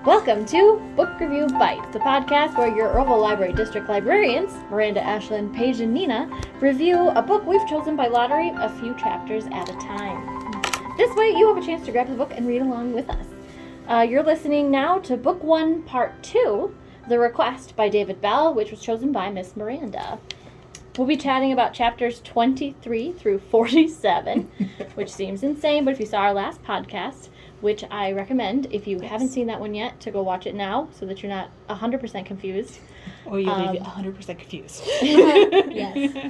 Welcome to Book Review Bites, the podcast where your Oroville Library District librarians, Miranda, Ashlyn, Paige, and Nina, review a book we've chosen by lottery a few chapters at a time. This way, you have a chance to grab the book and read along with us. You're listening now to Book 1, Part 2, The Request by David Bell, which was chosen by Miss Miranda. We'll be chatting about chapters 23 through 47, which seems insane, but if you saw our last podcast, which I recommend, if you haven't seen that one yet, to go watch it now so that you're not 100% confused. Or you'll be 100% confused. Yes.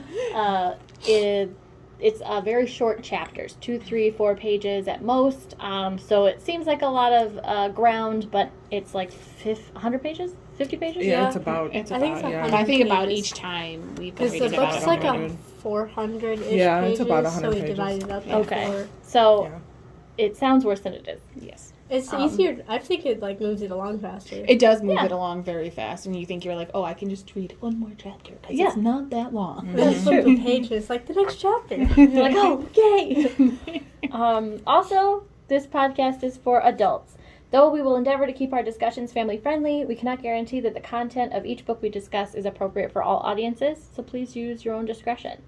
It's very short chapters, 2, 3, 4 pages at most. So it seems like a lot of ground, but it's like 100 pages? 50 pages? Yeah, it's about, It's I about, think it's yeah. I think about each time we've been Because the reading book's about like it. a 400-ish Yeah, pages, it's about 100 so we pages. divided it up Okay. into 4. So yeah. it sounds worse than it is. Yes. It's easier. I think it moves it along faster. It does move Yeah. it along very fast, and you think you're like, oh, I can just read one more chapter, because Yeah. it's not that long. Then flip the page and it's like the next chapter. You're like, oh, yay! Also, this podcast is for adults. Though we will endeavor to keep our discussions family-friendly, we cannot guarantee that the content of each book we discuss is appropriate for all audiences, so please use your own discretion.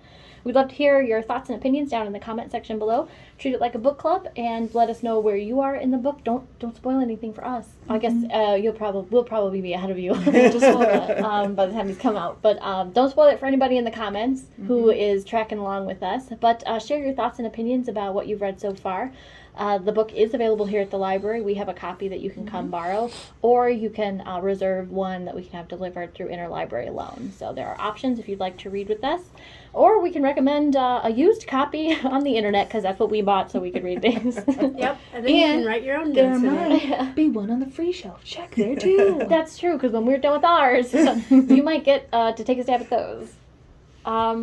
We'd love to hear your thoughts and opinions down in the comment section below. Treat it like a book club and let us know where you are in the book. Don't spoil anything for us. I guess we'll probably be ahead of you just by the time these come out. But don't spoil it for anybody in the comments who is tracking along with us. But share your thoughts and opinions about what you've read so far. The book is available here at the library. We have a copy that you can come borrow, or you can reserve one that we can have delivered through interlibrary loan. So there are options if you'd like to read with us, or we can recommend a used copy on the internet because that's what we bought so we could read things. Yep, and then you can write your own There notes in it. might be one on the free shelf. Check there, too. That's true, because when we're done with ours, you might get to take a stab at those.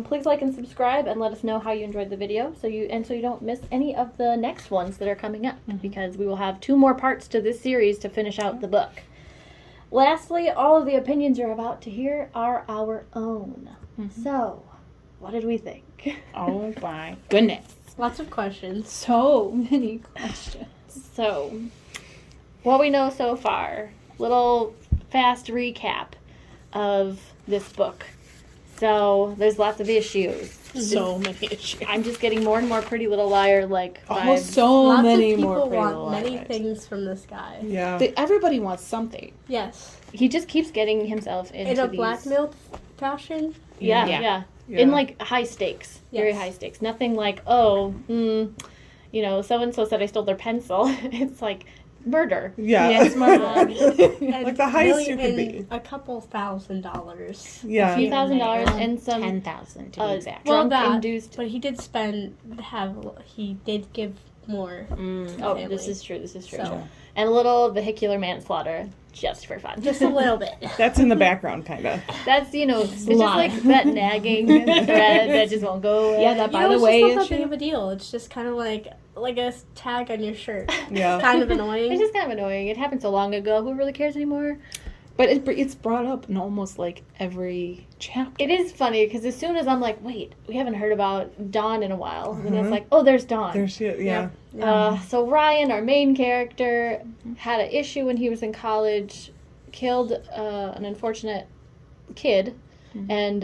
Please like and subscribe and let us know how you enjoyed the video so you don't miss any of the next ones that are coming up, because we will have 2 more parts to this series to finish out the book. Lastly, all of the opinions you're about to hear are our own. So, what did we think? Oh, my goodness. Lots of questions. So many questions. So, what we know so far, little fast recap of this book. So, there's lots of issues. So many issues. I'm just getting more and more Pretty Little Liar like vibes. So Lots many of people more Pretty want Little many Liars. things from this guy. Yeah. Everybody wants something. Yes. He just keeps getting himself into In a these... blackmail fashion. Yeah, Yeah. yeah. Yeah. In like high stakes. Very Yes. high stakes. Nothing like, so-and-so said I stole their pencil. It's like murder. Yeah. Yes, murder. And Like the highest you could be. a couple $1,000s. Yeah. A few $1,000s and some 10,000 to be exact. Well, drunk-induced... But he did he did give more. Oh, family. this is true. So, And a little vehicular manslaughter, just for fun. just a little bit. That's in the background, kind of. That's, it's just like that nagging thread that just won't go away. Yeah, that by the It's way just not that issue. big of a deal. It's just kind of like a tag on your shirt. Yeah. Kind of annoying. It's just kind of annoying. It happened so long ago. Who really cares anymore? But it's brought up in almost like every chapter. It is funny because as soon as I'm like, wait, we haven't heard about Dawn in a while, and it's like, oh, there's Dawn. There's shit, yeah. So Ryan, our main character, had an issue when he was in college, killed an unfortunate kid, and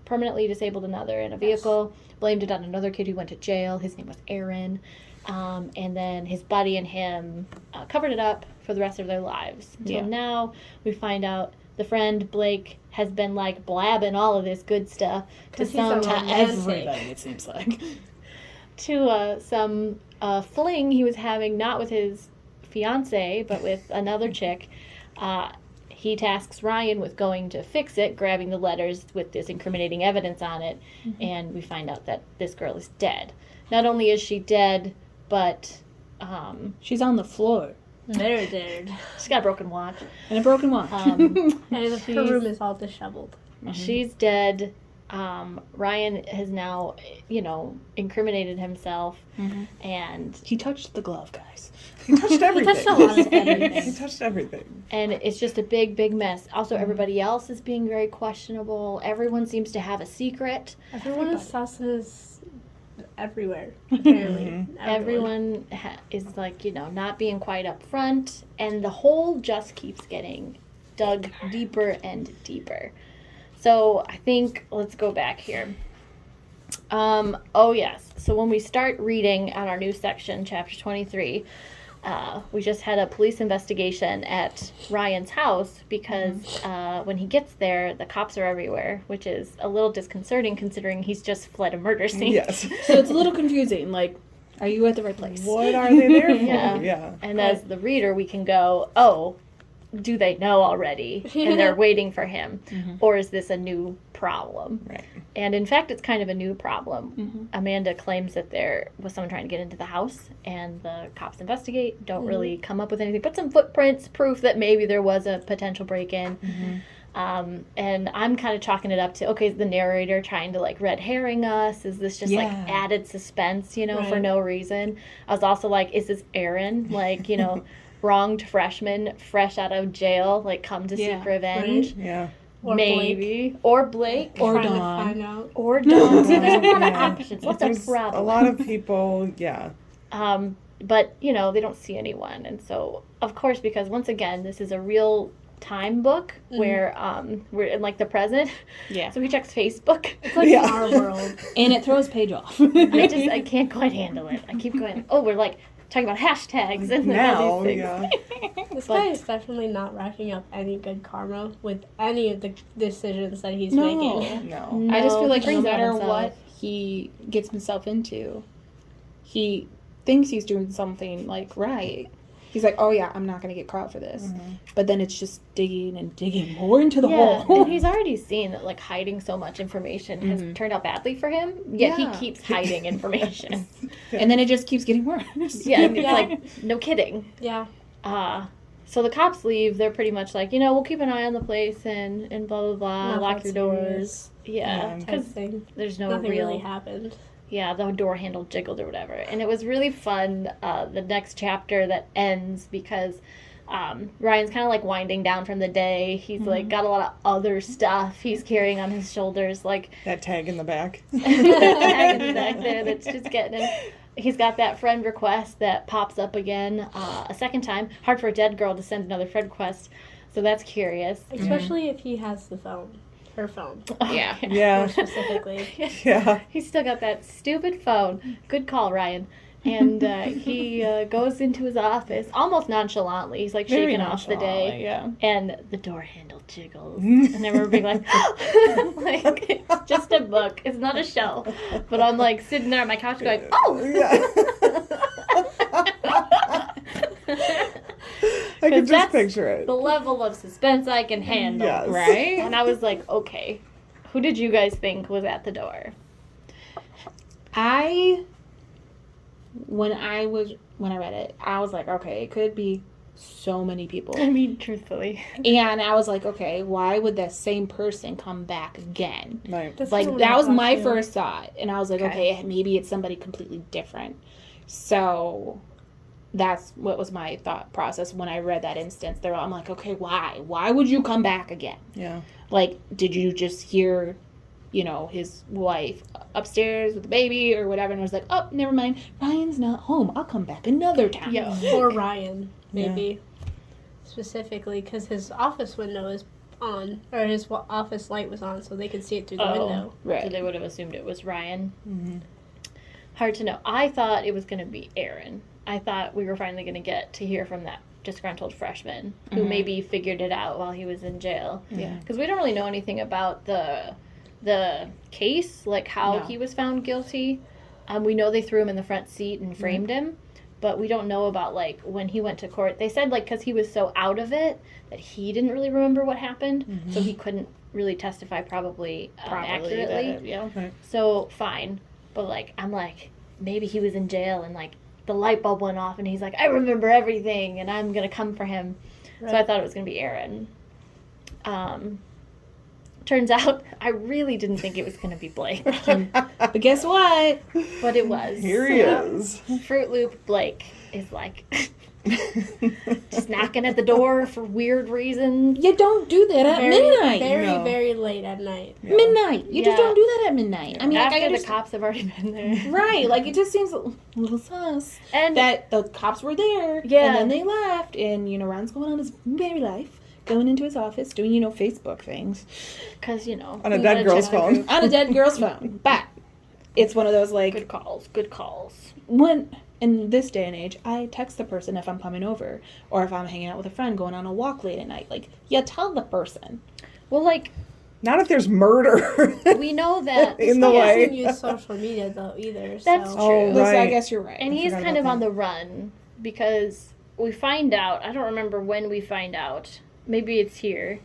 permanently disabled another in a vehicle. Blamed it on another kid who went to jail. His name was Aaron. And then his buddy and him covered it up for the rest of their lives. Until now, we find out the friend Blake has been like blabbing all of this good stuff to everybody, it seems like. to some fling he was having, not with his fiance, but with another chick. He tasks Ryan with going to fix it, grabbing the letters with this incriminating evidence on it, and we find out that this girl is dead. Not only is she dead, but She's on the floor. Very dead. she's got a broken watch. And a broken watch. And her room is all disheveled. She's dead. Ryan has now, incriminated himself, and He touched the glove, guys. He touched everything. touched a lot of everything. He touched everything. and it's just a big, big mess. Also, everybody else is being very questionable. Everyone seems to have a secret. Everyone is sus and is everywhere. Apparently, Everyone is like, not being quite up front, and the hole just keeps getting dug deeper and deeper. So I think, let's go back here. Oh yes, so when we start reading on our new section, chapter 23, we just had a police investigation at Ryan's house because when he gets there, the cops are everywhere, which is a little disconcerting considering he's just fled a murder scene. Yes. So it's a little confusing. Like, are you at the right place? What are they there for? Yeah. Yeah. And as the reader, we can go, oh, do they know already? And they're waiting for him. Or is this a new problem? Right. And in fact, it's kind of a new problem. Mm-hmm. Amanda claims that there was someone trying to get into the house, and the cops investigate, don't really come up with anything, but some footprints, proof that maybe there was a potential break-in. And I'm kind of chalking it up to, okay, is the narrator trying to, like, red herring us? Is this just, like, added suspense, for no reason? I was also like, is this Aaron? Like, wronged freshman, fresh out of jail, like, come to seek revenge? Right. Yeah. Or Maybe. Blake. Or Blake. Or Trying to Dawn. find out. Or Dawn. So there's a lot of Yeah. options. What's There's a problem? a lot of people, yeah. But, they don't see anyone. And so, of course, because once again, this is a real time book where we're in, like, the present. Yeah. So he checks Facebook. It's like Yeah. in our world. And it throws Paige off. I can't quite handle it. I keep going, we're, like, talking about hashtags and Now, all these things. yeah. This guy is definitely not racking up any good karma with any of the decisions that he's making. No. I just feel like no brings it on matter himself. what he gets himself into, he thinks he's doing something, like, right. He's like, oh yeah, I'm not going to get caught for this. But then it's just digging and digging more into the hole. And he's already seen that, like, hiding so much information has turned out badly for him, yet Yeah. he keeps hiding information. And then it just keeps getting worse. And it's like, no kidding. Yeah. So the cops leave. They're pretty much like, we'll keep an eye on the place and blah, blah, blah. Not Lock that your doors. serious Yeah. type Because thing. there's no Nothing real... really happened. Yeah, the door handle jiggled or whatever. And it was really fun, the next chapter that ends because Ryan's kind of like winding down from the day. He's like got a lot of other stuff he's carrying on his shoulders, like That tag in the back. that tag in the back there that's just getting him. He's got that friend request that pops up again a second time. Hard for a dead girl to send another friend request, so that's curious. Especially if he has the phone. Her phone. Yeah. More Yeah. specifically. Yeah. He's still got that stupid phone. Good call, Ryan. And he goes into his office almost nonchalantly. He's like Very shaking off the day. Yeah. And the door handle jiggles. And I remember being like, like, it's just a book. It's not a show. But I'm like sitting there on my couch going, I can 'Cause just that's picture it. the level of suspense I can handle. Yes. Right? And I was like, okay, who did you guys think was at the door? When I read it, I was like, okay, it could be so many people. I mean, truthfully. And I was like, okay, why would that same person come back again? Right. That's Like, kinda what that I was thought, my too. first thought. And I was like, okay, maybe it's somebody completely different. So that's what was my thought process when I read that instance. I'm like, okay, why? Why would you come back again? Yeah. Like, did you just hear, his wife upstairs with the baby or whatever, and was like, oh, never mind, Ryan's not home. I'll come back another time. Yeah. Or Ryan, maybe. Specifically, because his office window is on, or his office light was on, so they could see it through the window. Right. So they would have assumed it was Ryan. Mm-hmm. Hard to know. I thought it was going to be Aaron. I thought we were finally going to get to hear from that disgruntled freshman who maybe figured it out while he was in jail. Yeah. Because we don't really know anything about the case, like how No. he was found guilty. We know they threw him in the front seat and framed him, but we don't know about, like, when he went to court. They said, like, because he was so out of it that he didn't really remember what happened, so he couldn't really testify probably accurately. Yeah. Right. So, fine. But, like, I'm like, maybe he was in jail and, like, the light bulb went off and he's like, I remember everything and I'm going to come for him. So I Right. thought it was going to be Aaron. Turns out I really didn't think it was going to be Blake. But guess what? But it was. Here he is. Fruit Loop Blake is like, Just knocking at the door for weird reasons. You don't do that at midnight. Very, No. very late at night. Yeah. Midnight. You just Yeah. don't do that at midnight. I mean, like, I After the understand. cops have already been there. Right, like it just seems a little sus And that the cops were there, Yeah. and then they left, and Ron's going on his merry life, going into his office, doing Facebook things because, On a dead girl's phone. on a dead girl's phone. But it's one of those like Good calls. Good calls. when in this day and age, I text the person if I'm coming over or if I'm hanging out with a friend going on a walk late at night. Like, you tell the person. Well, like, Not if there's murder. we know that. In the He way. doesn't use social media though either. That's so. true. Oh, Listen, I right. guess you're right. And he's forgot kind of about on that. the run because we find out, I don't remember when we find out, maybe it's here.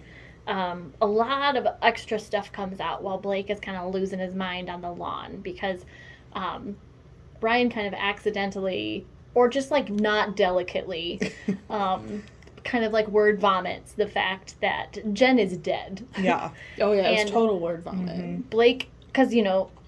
A lot of extra stuff comes out while Blake is kind of losing his mind on the lawn because Ryan kind of accidentally, or just like not delicately, kind of like word vomits the fact that Jen is dead. Yeah. Oh yeah, And- it's total word vomit. Blake, because,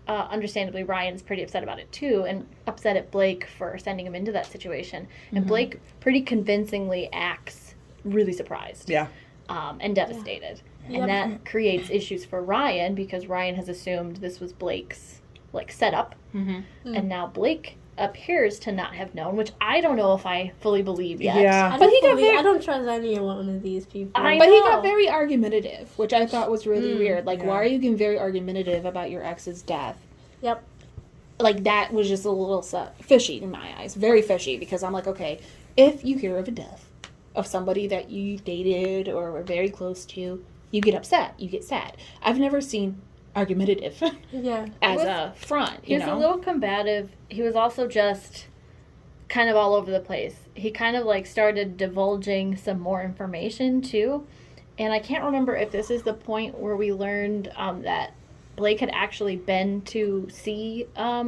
understandably, Ryan's pretty upset about it too, and upset at Blake for sending him into that situation. And Blake pretty convincingly acts really surprised Yeah. and devastated. Yep. And that creates issues for Ryan because Ryan has assumed this was Blake's setup, and now Blake appears to not have known, which I don't know if I fully believe yet. Yeah. But he got very- I don't trust any one of these people. I But he know. got very argumentative, which I thought was really weird. Like, yeah. why are you getting very argumentative about your ex's death? Yep. Like, that was just a little fishy in my eyes. Very fishy, because I'm like, okay, if you hear of a death of somebody that you dated or were very close to, you get upset, you get sad. I've never seen argumentative Yeah. as Was- a front, He you was know? a little combative. He was also just kind of all over the place. He kind of started divulging some more information too. And I can't remember if this is the point where we learned that Blake had actually been to see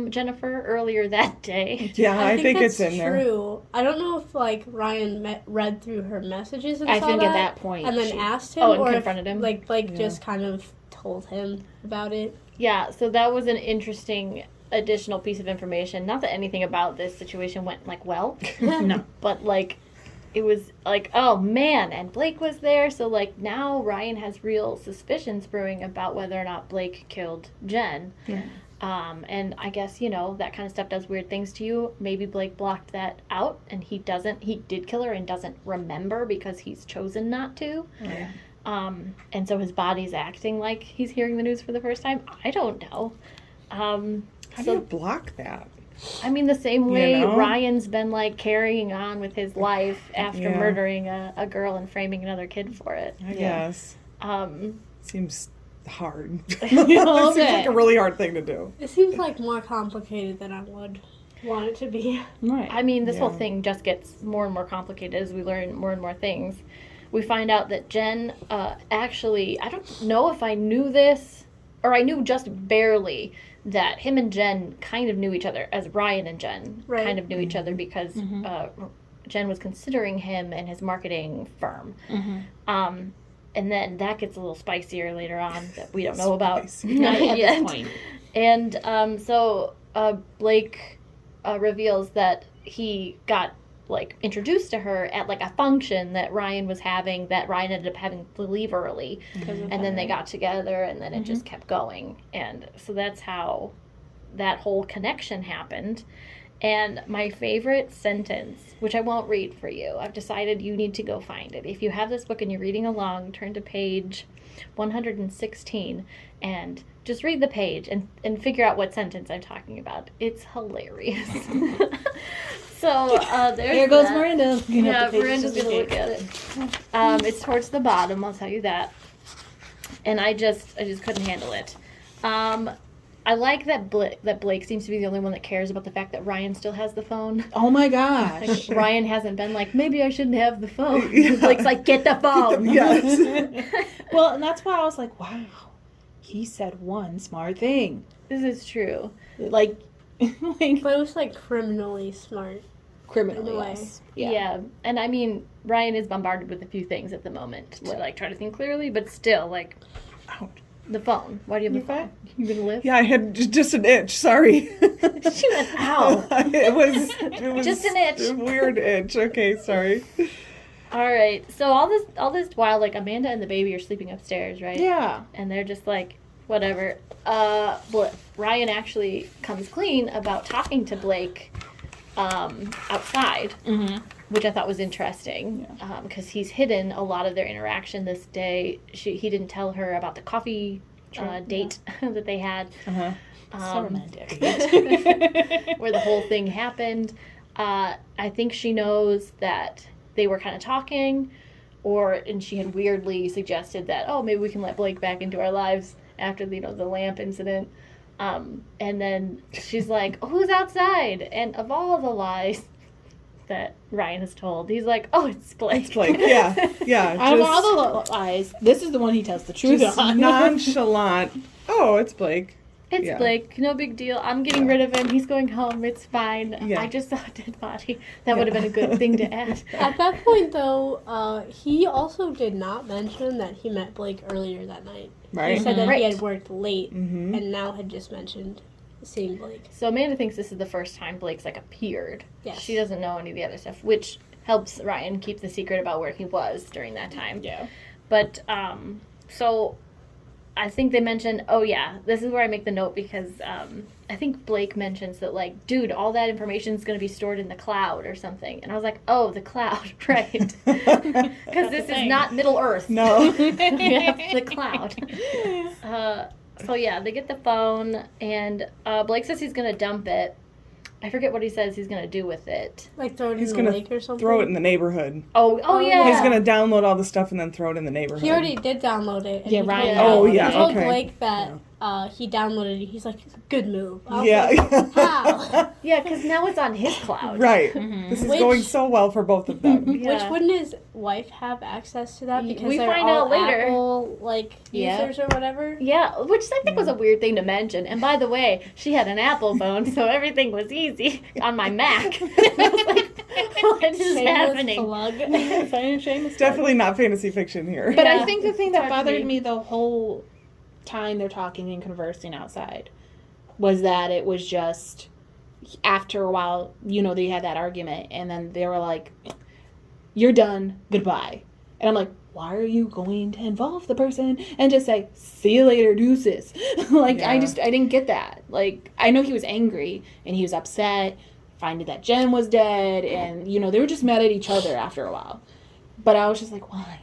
Jennifer earlier that day. Yeah, I think that's it's in there. true. I don't know if Ryan read through her messages and I saw think that, at that point and then she- asked him, Oh, and or confronted if, him. Blake Yeah. just kind of told him about it. Yeah, so that was an interesting additional piece of information. Not that anything about this situation went well, No. but it was oh man, and Blake was there, so now Ryan has real suspicions brewing about whether or not Blake killed Jen. Yeah. And I guess that kind of stuff does weird things to you. Maybe Blake blocked that out, and he did kill her and doesn't remember because he's chosen not to. Right. And so his body's acting like he's hearing the news for the first time. I don't know. How do So you block that? I mean, the same way know? Ryan's been carrying on with his life after Yeah. murdering a girl and framing another kid for it. I Yeah. guess. Um, Seems hard. A It little seems like bit. a really hard thing to do. It seems more complicated than I would want it to be. Right. I mean, this whole Yeah. thing just gets more and more complicated as we learn more and more things. We find out that Jen actually, I don't know if I knew this, or I knew just barely, that him and Jen kind of knew each other, as Ryan and Jen Right. kind of knew each other because Jen was considering him and his marketing firm. And then that gets a little spicier later on that we don't know about Spicy. Not at yet. this point. And so Blake reveals that he got introduced to her at a function that Ryan was having, that Ryan ended up having to leave early, and then they got together, and then it just kept going. And so that's how that whole connection happened. And my favorite sentence, which I won't read for you, I've decided you need to go find it. If you have this book and you're reading along, turn to page 116 and just read the page and figure out what sentence I'm talking about. It's hilarious. So there's Here goes that. Miranda. looking Yeah, at the page Miranda's just in gonna look case. at it. It's towards the bottom, I'll tell you that. And I just couldn't handle it. I like that Blake seems to be the only one that cares about the fact that Ryan still has the phone. Oh my gosh. Ryan hasn't been maybe I shouldn't have the phone. Yeah. Blake's get the phone. Yes. Well, and that's why I was like, wow, he said one smart thing. This is true. Like But it was criminally smart. criminally, In a way. yes. Yeah. And I mean, Ryan is bombarded with a few things at the moment to try to think clearly, but still Ouch. The phone. Why do you have a phone? You gonna live? Yeah, I had just an itch. Sorry. She went, ow. It was Just an itch. A weird itch. Okay, sorry. All right. So all this while, like, Amanda and the baby are sleeping upstairs, right? Yeah. And they're just like, whatever. But Ryan actually comes clean about talking to Blake outside, which I thought was interesting, because he's hidden a lot of their interaction this day. He didn't tell her about the coffee date that they had. So romantic. Where the whole thing happened. I think she knows that they were kind of talking, and she had weirdly suggested that, oh, maybe we can let Blake back into our lives after the lamp incident. And then she's like, oh, who's outside? And of all the lies that Ryan has told, he's like, oh, it's Blake. It's Blake. Yeah. Out of all the lies, this is the one he tells the truth Just on. nonchalant. Oh, it's Blake. It's Blake. No big deal. I'm getting rid of him. He's going home. It's fine. Yeah. I just saw a dead body. That would have been a good thing to add. At that point, though, he also did not mention that he met Blake earlier that night. Right. He said that Right. he had worked late and now had just mentioned seeing Blake. So Amanda thinks this is the first time Blake's appeared. Yes. She doesn't know any of the other stuff, which helps Ryan keep the secret about where he was during that time. Yeah. But so I think they mentioned, oh yeah, this is where I make the note, because I think Blake mentions that, dude, all that information is going to be stored in the cloud or something. And I was like, oh, the cloud, right. Because this is not Middle Earth. No. We have the cloud. So yeah, they get the phone, and Blake says he's going to dump it. I forget what he says he's going to do with it. Like throw it He's in gonna the lake or something? Throw it in the neighborhood. Oh yeah. He's going to download all the stuff and then throw it in the neighborhood. He already did download it. And Yeah, he Ryan. told- Oh, yeah, He told okay. Blake that he downloaded it. He's like, good move. I was Yeah. like, how? Yeah, because now it's on his cloud. Right. This is Which- going so well for both of them. Yeah. Which wouldn't his wife have access to that? Because We they're find all out later. Apple, Yeah. users or whatever? Yeah, which I think was a weird thing to mention. And by the way, she had an Apple phone, so everything was easy on my Mac. I was like, what is Shameless happening? plug. Shameless Definitely not fantasy fiction here. But Yeah. I think the thing It's that hard to bothered be. me the whole time they're talking and conversing outside was that it was just after a while, they had that argument, and then they were like, you're done, goodbye. And I'm like, why are you going to involve the person and just say, see you later, deuces? I didn't get that. I know he was angry and he was upset, finding that Jen was dead, and, they were just mad at each other after a while. But I was just like, why?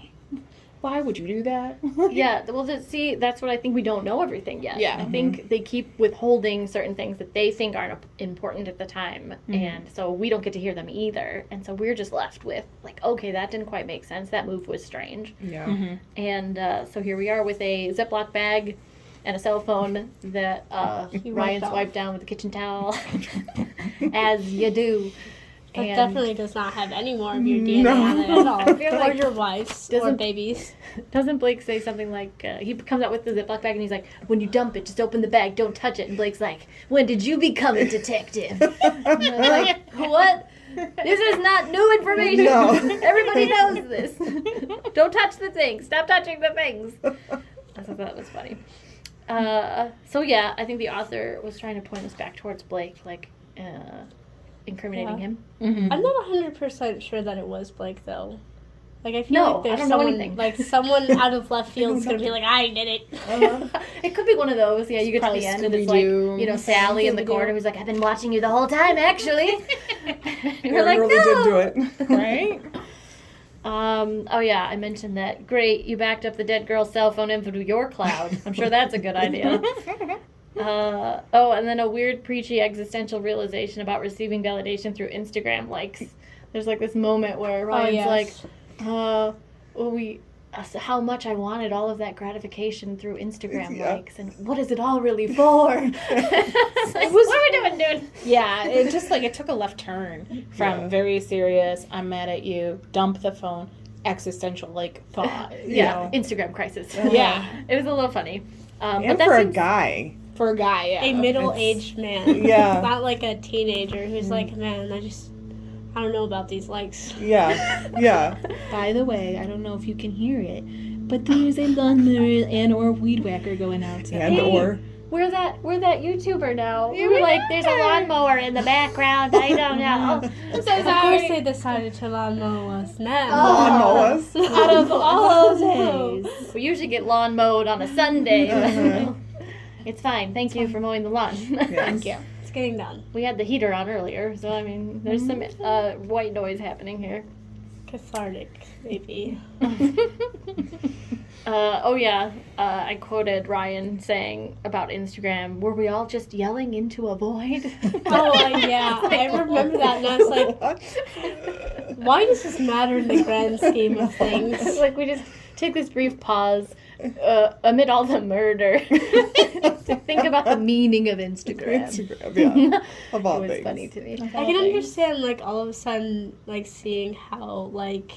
Why would you do that? Yeah, well, see, that's what I think, we don't know everything yet. Yeah. I think they keep withholding certain things that they think aren't important at the time, and so we don't get to hear them either. And so we're just left with, okay, that didn't quite make sense. That move was strange. Yeah. And so here we are with a Ziploc bag and a cell phone that Ryan's wiped down with a kitchen towel, as you do. That And definitely does not have any more of your DNA No. on it at all. feel Or like- your wife's. Or Doesn't- babies. doesn't Blake say something like, he comes out with the Ziploc bag and he's like, when you dump it, just open the bag, don't touch it. And Blake's like, when did you become a detective? And they're like, what? This is not new information. No. Everybody knows this. Don't touch the things. Stop touching the things. I thought that was funny. So yeah, I think the author was trying to point us back towards Blake, incriminating him. Mm-hmm. I'm not 100% sure that it was Blake, though. I feel No, like there's I don't know someone, anything. Someone out of left field is going to be like, I did it. It could be one of those. Yeah, you get to Probably the end and it's Scooby-Doo. Sally in the Scooby-Doo. corner who's like, I've been watching you the whole time, actually. You're I like, really no. did do it. Right? Oh yeah, I mentioned that. Great, you backed up the dead girl's cell phone info to your cloud. I'm sure that's a good idea. And then a weird, preachy existential realization about receiving validation through Instagram likes. There's this moment where Ryan's how much I wanted all of that gratification through Instagram likes, and what is it all really for? What are we doing, dude? Yeah, it just it took a left turn from very serious, I'm mad at you, dump the phone, existential thought. you know. Instagram crisis. Yeah. It was a little funny. And but that for a seems- guy. For a guy, yeah. A middle-aged man. Yeah. Not like a teenager who's like, man, I don't know about these likes. Yeah. Yeah. By the way, I don't know if you can hear it, But there's a lawnmower and or weed whacker going outside. And Hey. or We're that YouTuber now. Yeah, we were we like, are. there's a lawnmower in the background. I don't know. I'm so Of course, they sorry. decided to lawnmow us now. lawnmowers. Out of all days. We usually get lawn mowed on a Sunday. Uh-huh. It's fine. Thank you for mowing the lawn. Thank you. It's getting done. We had the heater on earlier, so I mean, there's some white noise happening here. Cathartic, maybe. I quoted Ryan saying about Instagram, were we all just yelling into a void? Yeah, I remember that, and I was like, why does this matter in the grand scheme of things? It's like we just took this brief pause amid all the murder to think about the meaning of Instagram. Instagram, yeah. Of all It was things. funny to me. I can understand, like, all of a sudden, like, seeing how, like,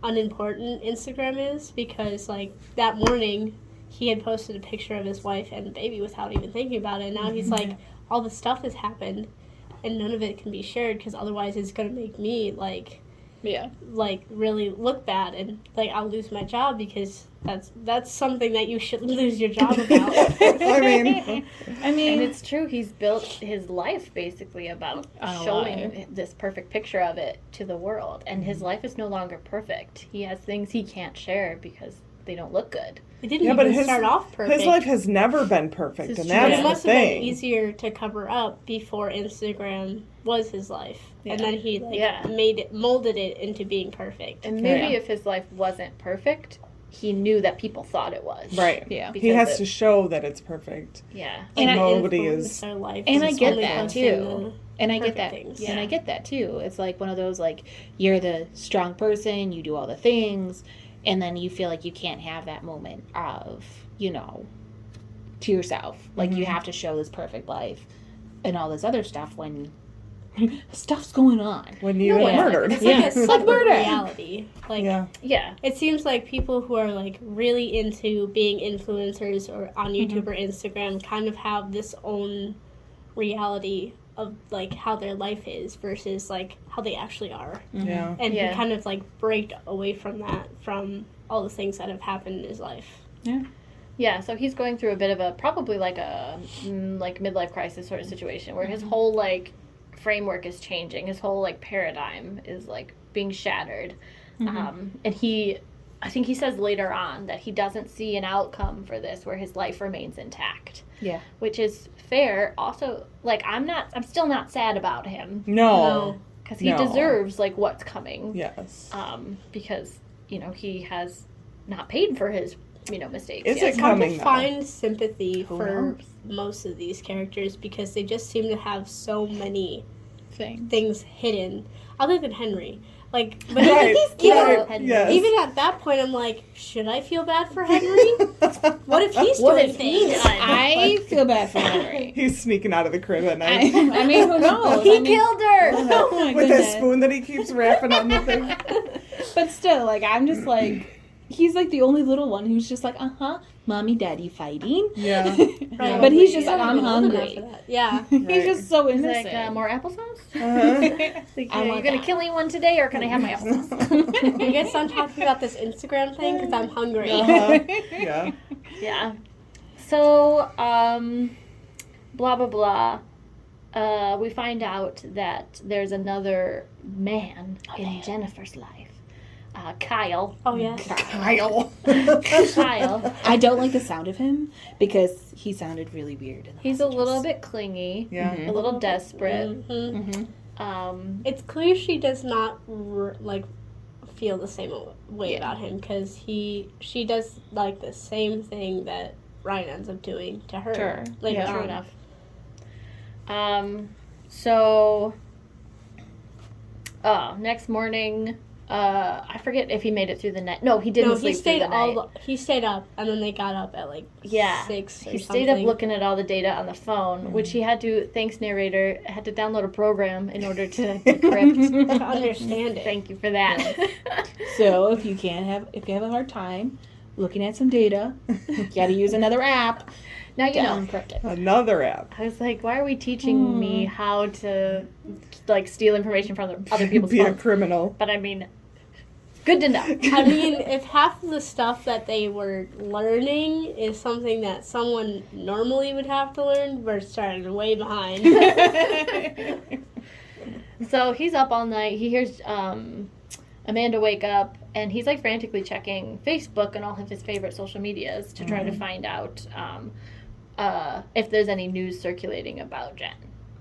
unimportant Instagram is, because, like, that morning he had posted a picture of his wife and baby without even thinking about it, and now he's like, all this stuff has happened and none of it can be shared because otherwise it's going to make me, like, really look bad, and, like, I'll lose my job because that's something that you shouldn't lose your job about. I mean, And it's true, he's built his life basically about On a showing this perfect picture of it to the world. And his life is no longer perfect. He has things he can't share because they don't look good. It didn't yeah, but even start off perfect. his life has never been perfect, This is and true. that's It the must have been thing. easier to cover up before Instagram was his life, and Yeah. then he Yeah. molded it into being perfect. And maybe Yeah. if his life wasn't perfect, he knew that people thought it was. Right. Yeah. He has Because to show that it's perfect. Yeah. And I- nobody influence is. their life. and I It's get only that, posting too. And I get perfect that. things. And I Yeah. get that too. It's like one of those, like, you're the strong person, you do all the things, and then you feel like you can't have that moment of, to yourself. Like, you have to show this perfect life and all this other stuff when stuff's going on. When you No, get yeah. murdered. It's like Yeah. a separate Murder. reality. Like, Yeah. Yeah. it seems like people who are, like, really into being influencers or on YouTube or Instagram kind of have this own reality of, like, how their life is versus, like, how they actually are. Yeah. And Yeah. he kind of, like, break away from that, from all the things that have happened in his life. Yeah, so he's going through a bit of a, probably like a, like midlife crisis sort of situation where his whole, like, framework is changing. His whole, like, paradigm is, like, being shattered. And I think he says later on that he doesn't see an outcome for this where his life remains intact. Yeah. Which is fair. Also, like, I'm still not sad about him. No. Because he No. deserves, like, what's coming. Yes. Because, he has not paid for his, mistakes. Is yet. it It's hard coming, to though? find sympathy Who for knows? most of these characters because they just seem to have so many things hidden, other than Henry. Like, but Right. Right. Yes. even at that point, I'm like, should I feel bad for Henry? What if he's What doing if he things? done? I feel bad for Henry. He's sneaking out of the crib at I night mean, who knows? He I mean, killed her! Oh my with goodness. that spoon that he keeps wrapping on the thing. But still, like, I'm just like, he's like the only little one who's just like, mommy, daddy fighting. Yeah. Right. But he's just like, I'm I'm old enough hungry. for that. Yeah. He's Right. just so He's innocent. like, more applesauce? Uh-huh. Like, I are you want gonna that. kill anyone today, or can I have my applesauce? You guys done talking about this Instagram thing? Because I'm hungry. Uh-huh. Yeah. Yeah. So, blah, blah, blah. We find out that there's another man in Jennifer's life. Kyle. Oh, yes. Kyle. Kyle. I don't like the sound of him because he sounded really weird. In the He's a little messages. bit clingy. Yeah. A little desperate. Mhm. Mhm. It's clear she does not feel the same way Yeah. about him because she does like the same thing that Ryan ends up doing to her. Sure. Later True on. enough. So, next morning, I forget if he made it through the night. No, he didn't No, sleep he stayed through the night. he stayed up and then they got up at like 6 or He something. stayed up looking at all the data on the phone, which he had to, thanks narrator, had to download a program in order to decrypt. to understand it. Thank you for that. So if you have a hard time looking at some data, you gotta use another app Now to you know. encrypt it. Another app. I was like, why are we teaching me how to, like, steal information from other people's Be a phones? criminal. But I mean, Good to know. I mean, if half of the stuff that they were learning is something that someone normally would have to learn, we're starting way behind. So he's up all night. He hears Amanda wake up, and he's like frantically checking Facebook and all of his favorite social medias to try to find out if there's any news circulating about Jen.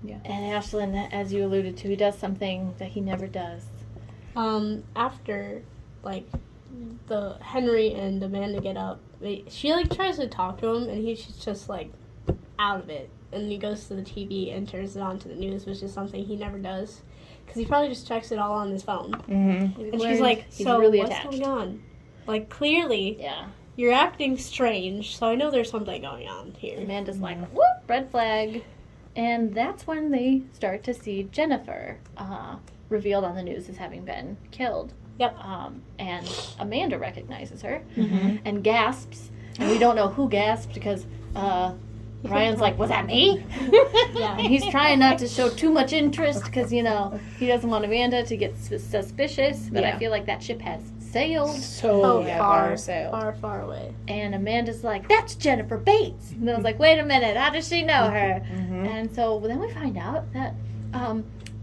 Yeah. And Ashlyn, as you alluded to, he does something that he never does. After, like, the Henry and Amanda get up, she, like, tries to talk to him, and he's just, like, out of it. And he goes to the TV and turns it on to the news, which is something he never does. Because he probably just checks it all on his phone. Mm-hmm. And she's like, he's so really what's attached. going on? Like, clearly, Yeah. you're acting strange, so I know there's something going on here. Amanda's like, whoop, red flag. And that's when they start to see Jennifer revealed on the news as having been killed. Yep. And Amanda recognizes her Mm-hmm. and gasps. And we don't know who gasped because Ryan's like, was that me? Yeah. And he's trying not to show too much interest because, you know, he doesn't want Amanda to get suspicious. But I Yeah. feel like that ship has sailed. So far, sailed. far, far away. And Amanda's like, that's Jennifer Bates. And I was like, wait a minute, how does she know her? Mm-hmm. And so then we find out that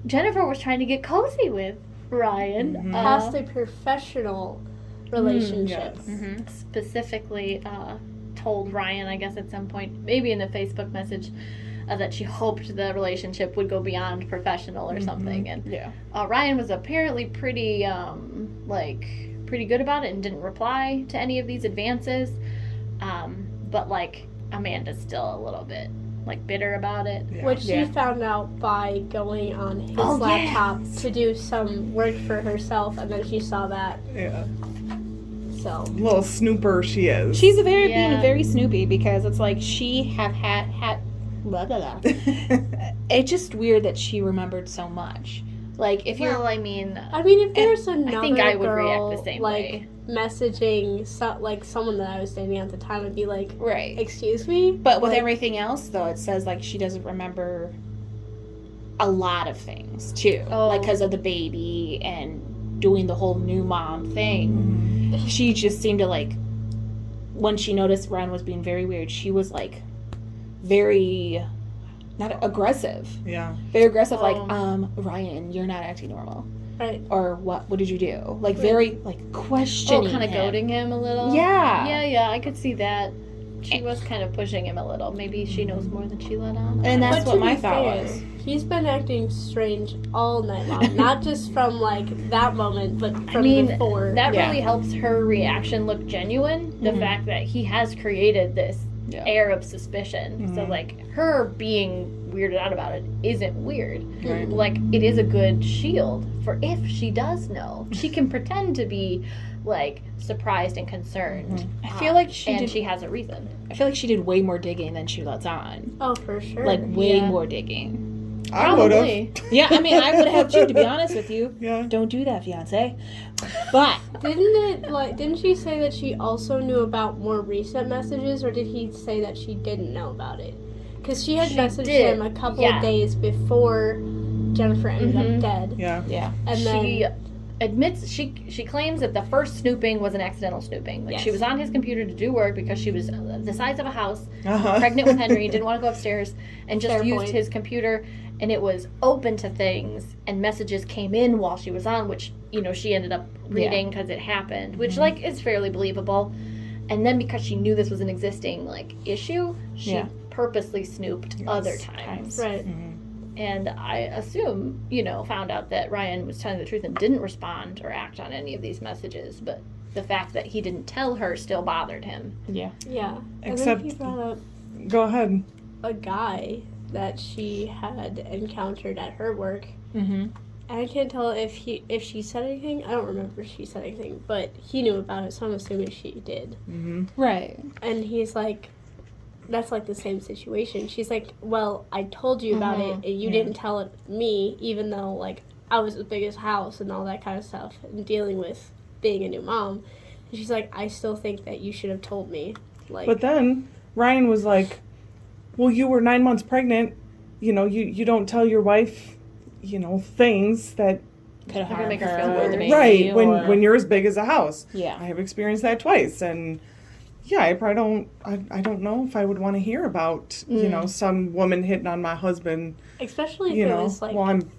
Jennifer was trying to get cozy with Ryan. Mhm. Past a professional relationship. yes. Specifically told Ryan, I guess at some point, maybe in the Facebook message, that she hoped the relationship would go beyond professional or something. And Yeah. Ryan was apparently pretty good about it and didn't reply to any of these advances. But like Amanda's still a little bit like bitter about it. Yeah. Which she Yeah. found out by going on his Oh, laptop to do some work for herself, and then she saw that. Yeah. So Little snooper she is. She's being Yeah. very snoopy because it's like she had blah blah blah. It's just weird that she remembered so much. Like if you're Well, I mean, I mean, if there's another I think I would girl, react the same like way. messaging like someone that I was dating at the time, I'd be like, right. "Excuse me." But with Like, everything else, though, it says like she doesn't remember a lot of things too, Oh. like because of the baby and doing the whole new mom thing. She just seemed to like when she noticed Ryan was being very weird. She was like very not aggressive, Yeah. very aggressive. Oh. Like, Ryan, you're not acting normal, right? or what did you do? Like very like questioning, kind of him. goading him a little. Yeah. Yeah, I could see that. She was kind of pushing him a little. Maybe she knows more than she let on. And that's But what to my be thought fair, was. He's been acting strange all night long, not just from like that moment, but from I mean, before. that Yeah. really helps her reaction look genuine. The Mhm. fact that he has created this Yeah. air of suspicion. So, Mhm. like, her being weirded out about it isn't weird. Right. Like, it is a good shield for if she does know. She can pretend to be, like, surprised and concerned. I feel like she and did. she has a reason. I feel like she did way more digging than she lets on. Oh, for sure. Like way Yeah. more digging. I would have. Probably. Yeah, I mean, I would have too. To be honest with you, Yeah. don't do that, fiance. But Didn't she say that she also knew about more recent messages, or did he say that she didn't know about it? Because she had She messaged did, him a couple yeah. of days before Jennifer ended Mhm. up dead, Yeah. yeah, and She then admits she claims that the first snooping was an accidental snooping. Like, Yes. she was on his computer to do work because she was the size of a house, Uh-huh. pregnant with Henry, didn't want to go upstairs, and just Fair used point. his computer, and it was open to things, and messages came in while she was on, which, you know, she ended up reading because it happened, which, like, is fairly believable. And then because she knew this was an existing, like, issue, she Yeah. purposely snooped Yes. other times. right. Mhm. And I assume, you know, found out that Ryan was telling the truth and didn't respond or act on any of these messages, but the fact that he didn't tell her still bothered him. yeah. Yeah. And Except- then he brought up Go ahead. a guy that she had encountered at her work. Mm-hmm. And I can't tell if she said anything. I don't remember if she said anything, but he knew about it, so I'm assuming she did. Mm-hmm. Right. And he's like, that's like the same situation. She's like, well, I told you about it, and you Yeah. didn't tell it me, even though like I was the biggest house and all that kind of stuff, and dealing with being a new mom. And she's like, I still think that you should have told me. Like, But then Ryan was like, well, you were 9 months pregnant. You know, you don't tell your wife, you know, things that could gonna harm make her her feel or the worse. baby. Right, or- when you're as big as a house. Yeah. I have experienced that twice, and yeah, I probably don't. I don't know if I would want to hear about some woman hitting on my husband. Especially if You it know, was like. while I'm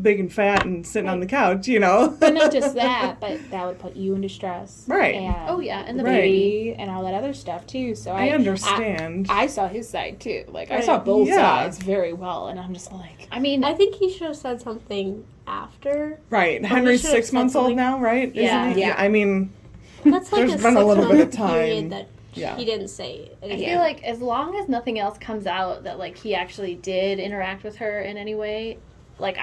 big and fat and sitting on the couch. You know. But not just that, but that would put you into stress. Right. And Oh, yeah, and the Right. baby and all that other stuff too. So I understand. I saw his side too. Like I Right. saw both Yeah. sides very well, and I'm just like, I mean, I think he should have said something after. Right. we Henry's should have 6 said months old something- now, right? Yeah. Isn't he? Yeah. I mean, That's like There's a been a little bit of 6 month period time. that Yeah. he didn't say I anything. feel like as long as nothing else comes out that like he actually did interact with her in any way, like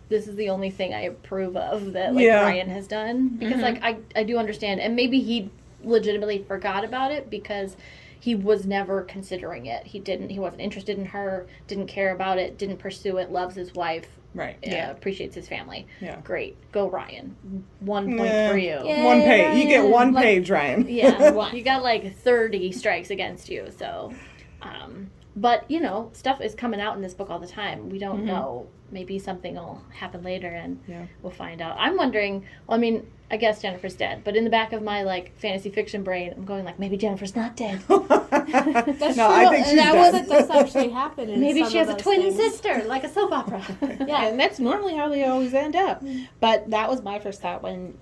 this is the only thing I approve of that like Yeah. Ryan has done, because like I do understand, and maybe he legitimately forgot about it because he was never considering it. He wasn't interested in her, didn't care about it, didn't pursue it, loves his wife, right. appreciates his family. Yeah. Great, go Ryan. 1 point Yeah. for you. Yeah. One page. You get one Like- page, Ryan. Yeah, you got like 30 strikes against you. So, but stuff is coming out in this book all the time. We don't know. Maybe something will happen later, and Yeah. we'll find out. I'm wondering. Well, I mean, I guess Jennifer's dead, but in the back of my like fantasy fiction brain, I'm going like, maybe Jennifer's not dead. No, I think she's dead. That's actually happened. In Maybe some she has of a those twin things. sister, like a soap opera. Yeah. and that's normally how they always end up. But that was my first thought when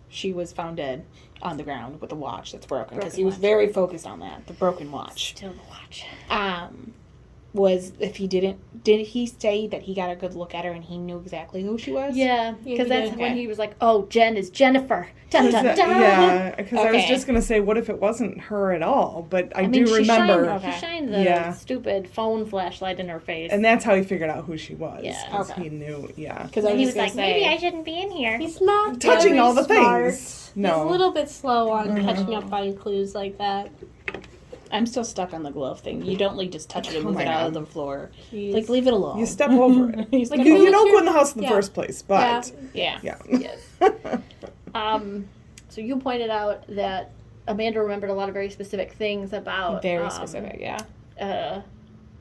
she was found dead on the ground with a watch that's broken, because he was watch. very focused on that, the broken watch. Still the watch. Was if he did he say that he got a good look at her and he knew exactly who she was? Yeah, he because that's did. when Okay. he was like, "Oh, Jen is Jennifer." Dun, dun, dun. Yeah, because I was Okay. just gonna say, what if it wasn't her at all? But I, mean, do remember, She shined the Yeah. stupid phone flashlight in her face. and that's how he figured out who she was. Yeah. 'Cause Okay. he knew. Yeah, Because I and was he was gonna like, say, "Maybe I shouldn't be in here." He's not Touching very all the smart. things. He's No. a little bit slow on catching up on clues like that. I'm still stuck on the glove thing. You don't just touch it and Oh move my it out God. of the floor. Jeez. Like leave it alone. You step over it. He's like, Like, You really don't sure- go in the house in the Yeah. first place, but yeah. yeah. Yes. So you pointed out that Amanda remembered a lot of very specific things about Very specific, yeah.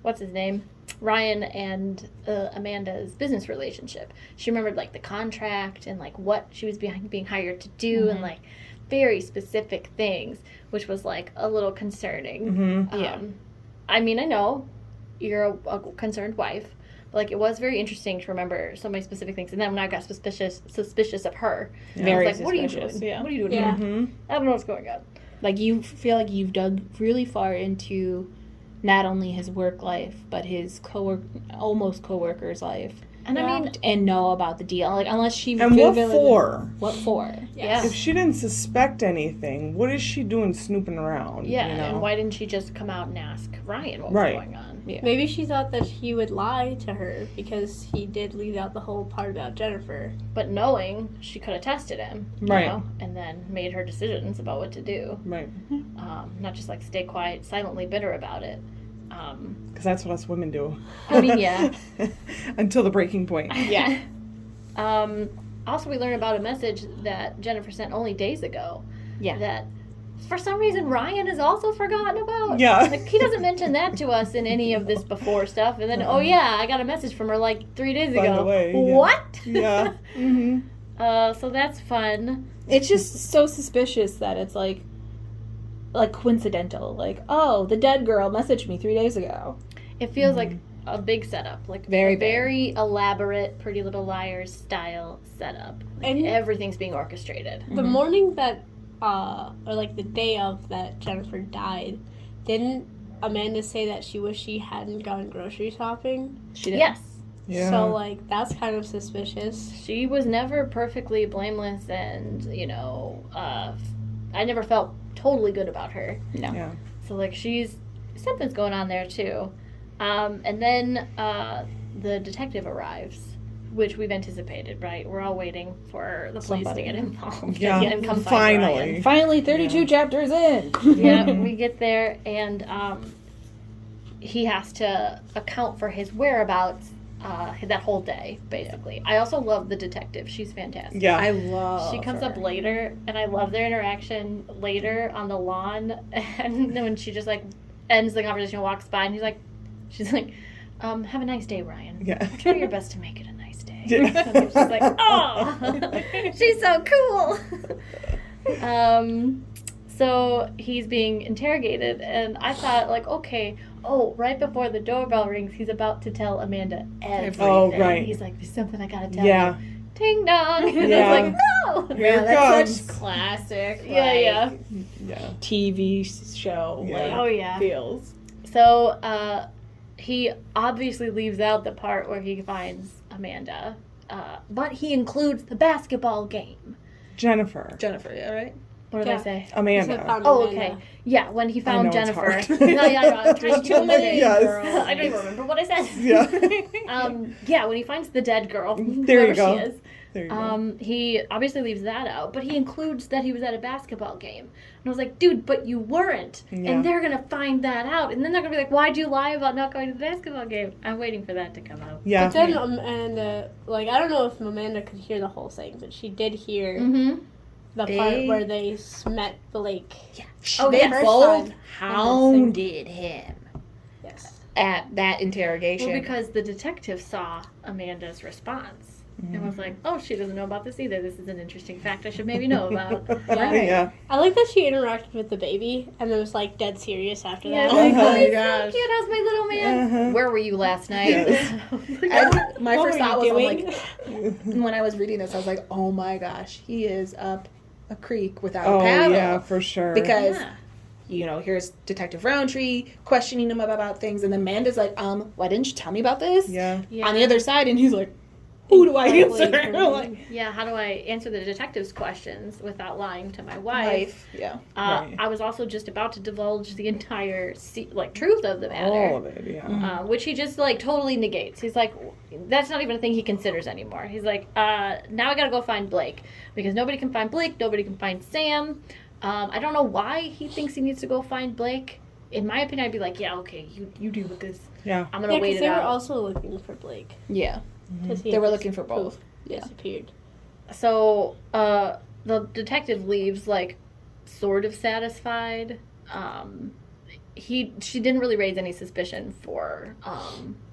What's his name? Ryan and Amanda's business relationship. She remembered like the contract and like what she was being hired to do, and like very specific things, which was like a little concerning. Mm-hmm. Yeah. I mean, I know you're a concerned wife, but like it was very interesting to remember so many specific things. And then when I got suspicious of her, Very I was like, "What are you suspicious, doing? yeah. What are you doing Yeah. here? Mm-hmm. I don't know what's going on." Like you feel like you've dug really far into not only his work life, but his almost co-worker's life. And Yeah. I mean, And know about the deal. Like unless she And what vividly- for? What for? yeah. If she didn't suspect anything, what is she doing snooping around? Yeah, you know? and why didn't she just come out and ask Ryan what Right. was going on? Yeah. Maybe she thought that he would lie to her because he did leave out the whole part about Jennifer. But knowing, she could have tested him, Right. and then made her decisions about what to do. Right. Not just like stay quiet, silently bitter about it. Because that's what us women do. I mean, yeah. Until the breaking point. Yeah. Also, we learned about a message that Jennifer sent only days ago. Yeah. That for some reason Ryan has also forgotten about. Yeah. Like he doesn't mention that to us in any of this before stuff. And then, oh yeah, I got a message from her like 3 days By ago. the way, yeah. What? Yeah. Mm-hmm. So that's fun. It's just so suspicious that it's like coincidental. Like, oh, the dead girl messaged me 3 days ago. It feels like a big setup, like Very a big. very elaborate Pretty Little Liars style setup. Like And- everything's being orchestrated. The morning that, or like the day of that Jennifer died, didn't Amanda say that she wished she hadn't gone grocery shopping? She did. Yes, Yeah. So, like, that's kind of suspicious. she was never perfectly blameless, and I never felt totally good about her. No. Yeah. So like something's going on there too. And then the detective arrives, which we've anticipated, right? We're all waiting for the police Somebody. to get involved. Yeah. And come find Finally. Ryan. Finally, 32 chapters in. Yeah, we get there, and he has to account for his whereabouts that whole day, basically. I also love the detective. She's fantastic. Yeah. I love She comes her. up later, and I love their interaction later on the lawn. And then when she just like ends the conversation and walks by, and she's like, have a nice day, Ryan. Yeah. Try your best to make it a nice day. Yeah. And she's like, oh, she's so cool. So he's being interrogated, and I thought, like, okay, right before the doorbell rings, he's about to tell Amanda everything. Oh, right. He's like, there's something I gotta tell Yeah. you. Ding dong. And Yeah. I was like, no. Here it That's comes. such classic. Yeah. Yeah. TV show. Yeah. Like, Oh, yeah. feels. So he obviously leaves out the part where he finds Amanda, but he includes the basketball game. Jennifer. Jennifer, yeah, right? What did Yeah. I say? Amanda. Oh, okay. Yeah, when he found know it's Jennifer. hard. No, I'm trying to keep Too up with many it. Yes. I don't even remember what I said. Yeah. Yeah, when he finds the dead girl, There you whoever go. she is, There you go. he obviously leaves that out, but he includes that he was at a basketball game. And I was like, dude, but you weren't. Yeah. And they're going to find that out. And then they're going to be like, why'd you lie about not going to the basketball game? I'm waiting for that to come out. Yeah. But then Amanda, like, I don't know if Amanda could hear the whole thing, but she did hear Mm-hmm. the part where they met Blake. Oh, They yes. both time. hounded him Yes. at that interrogation. Well, because the detective saw Amanda's response and was like, oh, she doesn't know about this either. This is an interesting fact I should maybe know about. Yeah. I like that she interacted with the baby and then was, like, dead serious after Yeah, that. like, Uh-huh. oh, he's gosh. so cute. How's my little man? Uh-huh. Where were you last night? Yes. My What first were thought you was, I'm doing? like, when I was reading this, I was like, oh my gosh, he is up a creek without Oh, a paddle. yeah, for sure. Because, Yeah. you know, here's Detective Roundtree questioning him about things, and then Amanda's like, why didn't you tell me about this? Yeah. Yeah. On the other side, and he's like, who do I Exactly. answer? Like, Yeah, how do I answer the detective's questions without lying to my wife? wife. Yeah. Right. I was also just about to divulge the entire truth of the matter. All of it, yeah. Which he just like totally negates. He's like, that's not even a thing he considers anymore. He's like, now I gotta go find Blake because nobody can find Blake, nobody can find Sam. I don't know why he thinks he needs to go find Blake. In my opinion, I'd be like, yeah, okay, you deal with this. Yeah. I'm gonna Yeah, wait because it they were out. also looking for Blake. Yeah. Cause he They were had looking for both. Yeah. disappeared. So the detective leaves like sort of satisfied. She didn't really raise any suspicion for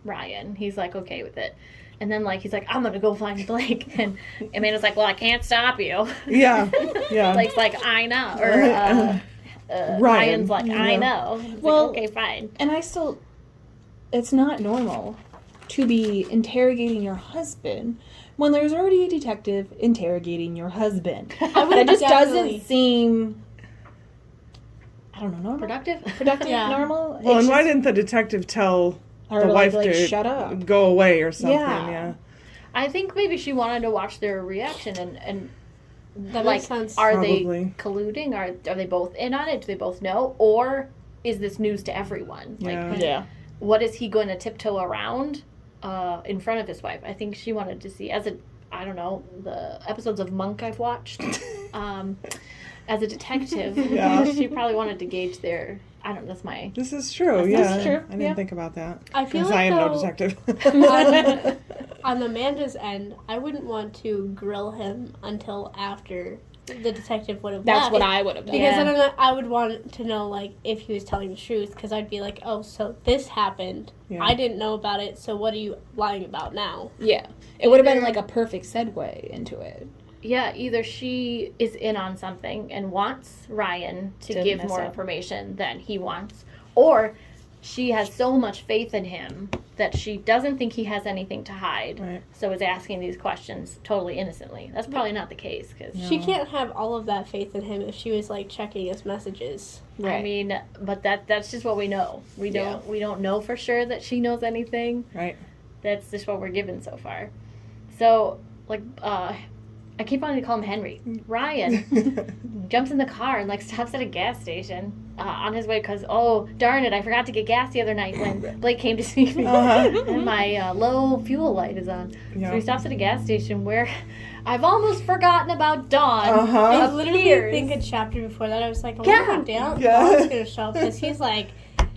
Ryan. He's like okay with it. And then like he's like, I'm gonna go find Blake, and Amanda's like, well, I can't stop you. Yeah. Yeah. Blake's like, I know, or Ryan's like, I Yeah. know. It's Well- like, okay, fine. And it's not normal to be interrogating your husband when there's already a detective interrogating your husband. That just definitely- doesn't seem, I don't know, normal? Productive. Productive, Yeah. normal? Well, It's and why just- didn't the detective tell or the wife like, to shut up? go away or something? Yeah. Yeah. I think maybe she wanted to watch their reaction and That like, makes sense. are Probably. they colluding? Are they both in on it? Do they both know? Or is this news to everyone? Yeah. Like, Yeah. what is he going to tiptoe around in front of his wife? I think she wanted to see, I don't know, the episodes of Monk I've watched. As a detective, Yeah. she probably wanted to gauge their, I don't know, that's my... This is true. This Yeah. is true, I didn't yeah. think about that. I feel Because like I am no though, detective. on Amanda's end, I wouldn't want to grill him until after the detective would have That's left. what I would have done. Because Yeah. then I would want to know, like, if he was telling the truth, because I'd be like, oh, so this happened. Yeah. I didn't know about it, so what are you lying about now? Yeah. It would have been like a perfect segue into it. Yeah, either she is in on something and wants Ryan to To give mess more up. information than he wants, or she has so much faith in him that she doesn't think he has anything to hide, Right. so is asking these questions totally innocently. That's probably not the case, because, She can't have all of that faith in him if she was, like, checking his messages. I mean, but that's just what we know. We don't know for sure that she knows anything. Right. That's just what we're given so far. So, like, I keep wanting to call him Henry. Ryan jumps in the car and like stops at a gas station on his way because, oh, darn it, I forgot to get gas the other night when Blake came to see me. Uh-huh. And my low fuel light is on. Yeah. So he stops at a gas station where I've almost forgotten about Dawn. Uh-huh. I Of literally years. think a chapter before that, I was like, I Yeah. wonder when Dawn's Yeah. going to show up, because he's like,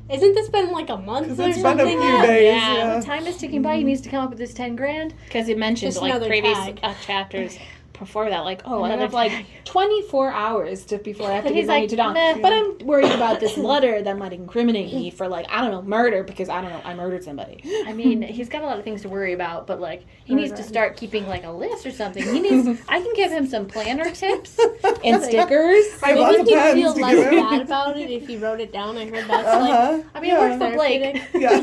isn't this been like a month 'Cause or it's been a something? few days. Yeah, Yeah. time is ticking by. He needs to come up with this $10,000. Because it mentions Just like another previous tag. chapters before that, like, oh, I Another have like tag. 24 hours before I have to And give he's money like, to Dawn. nah. But I'm worried about this letter that might incriminate me for, like, I don't know, murder, because I don't know, I murdered somebody. I mean, he's got a lot of things to worry about, but like he needs to start keeping like a list or something. He needs. I can give him some planner tips. And stickers. I have lots Maybe of he'd pens feel to less give him. bad about it if he wrote it down. I heard that's Uh-huh. I mean, it works for Blake. Yeah.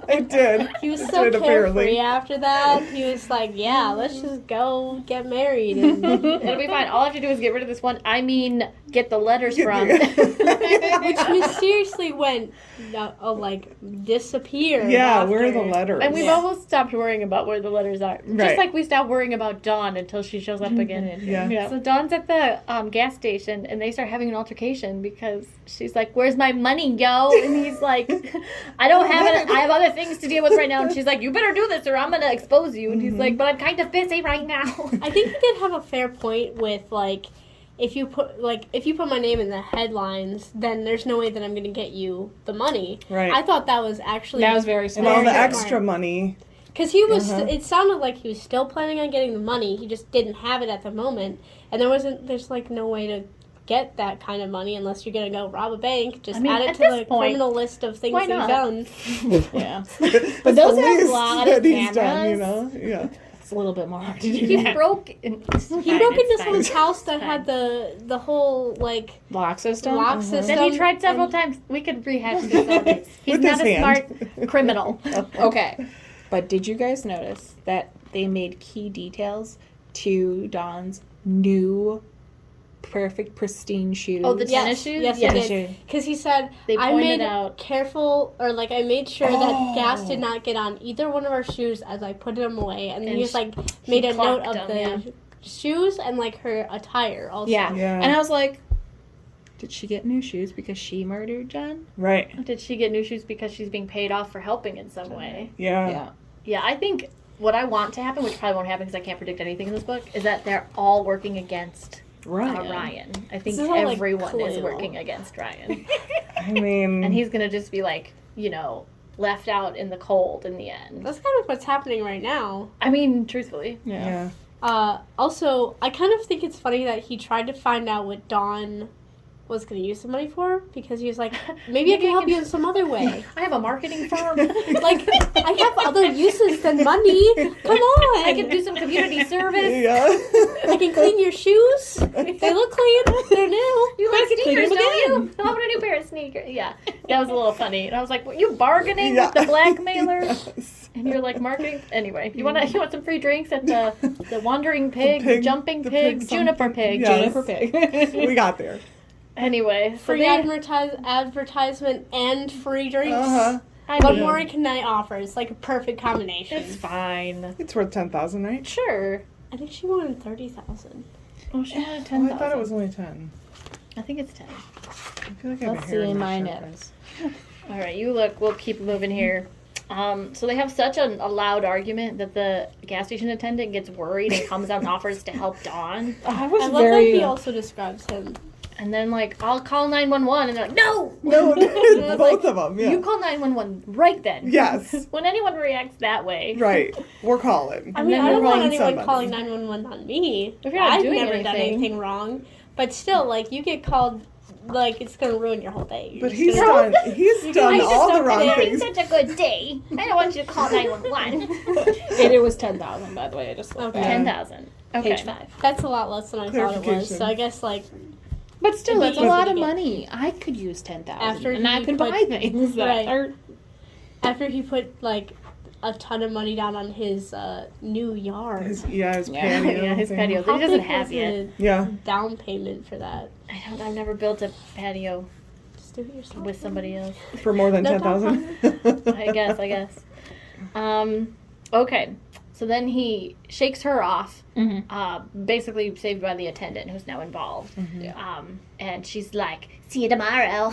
I did. he was I so did, carefree apparently. after that. He was like, yeah, let's just go get married. And It'll be fine. All I have to do is get rid of this one. I mean, get the letters from. which mysteriously went, like, disappeared. Yeah, where are the after. letters? And we've Yeah. almost stopped worrying about where the letters are. Just Right. like we stopped worrying about Dawn until she shows up again. Yeah. So Dawn's at the gas station, and they start having an altercation because she's like, "Where's my money, yo?" And he's like, "I don't have it. I have other things to deal with right now." And she's like, "You better do this, or I'm gonna expose you." And he's like, "But I'm kind of busy right now." I think he did have a fair point with, like, if you put my name in the headlines, then there's no way that I'm gonna get you the money. Right. I thought that was actually That was very and smart. all the very extra smart. money. Because he was, Uh-huh. it sounded like he was still planning on getting the money. He just didn't have it at the moment, and there's like no way to get that kind of money unless you're gonna go rob a bank. Just I mean, add it at to this the point, criminal list of things why that not? done. Yeah. But But those have a lot of he's done, you cameras. know? Yeah. It's a little bit more hard to do He that. broke. He broke into someone's house that had the whole, like, Lock system? lock system. Then he tried several and- times. We could rehash this all day. He's With not his a hand. smart criminal. Okay. But did you guys notice that they made key details to Dawn's new perfect pristine shoes? Oh, the Yes, tennis shoes? yes, Yes. he Tennis did. shoes. Because he said, They I pointed made out. careful, or like I made sure Oh. that gas did not get on either one of our shoes as I put them away. And then And he was sh- like, made a note clocked of them, the shoes and like her attire also. Yeah. Yeah. And I was like, did she get new shoes because she murdered John? Right. Did she get new shoes because she's being paid off for helping in some way? Yeah. Yeah, I think what I want to happen, which probably won't happen because I can't predict anything in this book, is that they're all working against Ryan. I think This is all, like, everyone is Clue. working against Ryan. I mean, And he's going to just be like, left out in the cold in the end. That's kind of what's happening right now. I mean, truthfully. Yeah. Also, I kind of think it's funny that he tried to find out what Dawn was going to use the money for, because he was like, maybe I can help you in some other way. I have a marketing firm. Like, I have other uses than money. Come on. I can do some community service. yeah. I can clean your shoes. They look clean. They're new. You like can clean sneakers, them don't you? again. I want a new pair of sneakers. Yeah, that was a little funny. And I was like, "Were you bargaining Yeah. with the blackmailer?" Yes. And you're like marketing. Anyway, you want some free drinks at the Wandering Pig, pig- Jumping the Pig, pig Juniper something. Pig. Yes. Juniper pig. We got there. Anyway, so Free they, advertisement and free drinks. Uh-huh. I What mean, more can I offer? It's like a perfect combination. it's fine. It's worth 10,000, right? Sure. I think she wanted 30,000. Oh, she wanted Oh, 10,000. I thought it was only 10. I think it's 10. I feel like I've Let's been see hearing my that notes. All right, you look. We'll keep moving here. So they have such a loud argument that the gas station attendant gets worried and comes out and offers to help Dawn. I was I love very. that he also describes him. And then like, I'll call 911, and they're like, no, No, was both like, of them, yeah. you call 911 right then. Yes. When anyone reacts that way, Right. We're calling. I And mean, then I don't we're want calling anyone somebody. calling 911 on me. If you're not I've doing never done anything. anything wrong. But still, like, you get called, like, it's going to ruin your whole day. You're But just he's gonna- done. He's done I just all the don't wrong care. things. such a good day. I don't want you to call 911. It was 10,000, by the way. I just looked Okay. at it. 10,000. Okay. Page 5. That's a lot less than I thought it was. Clarification. So I guess, like, But still, It'd that's be a lot easy of to get. money. I could use 10,000, After and I he could put- buy things that Right. are. after he put, like, a ton of money down on his new yard. His Yeah. patio. Yeah, his thing. patio. How He doesn't big have was yet. the Yeah. down payment for that? I've never built a patio Just do it yourself. with somebody else. For more than No 10,000. I guess. Okay. So then he shakes her off, basically saved by the attendant who's now involved. And she's like, "See you tomorrow."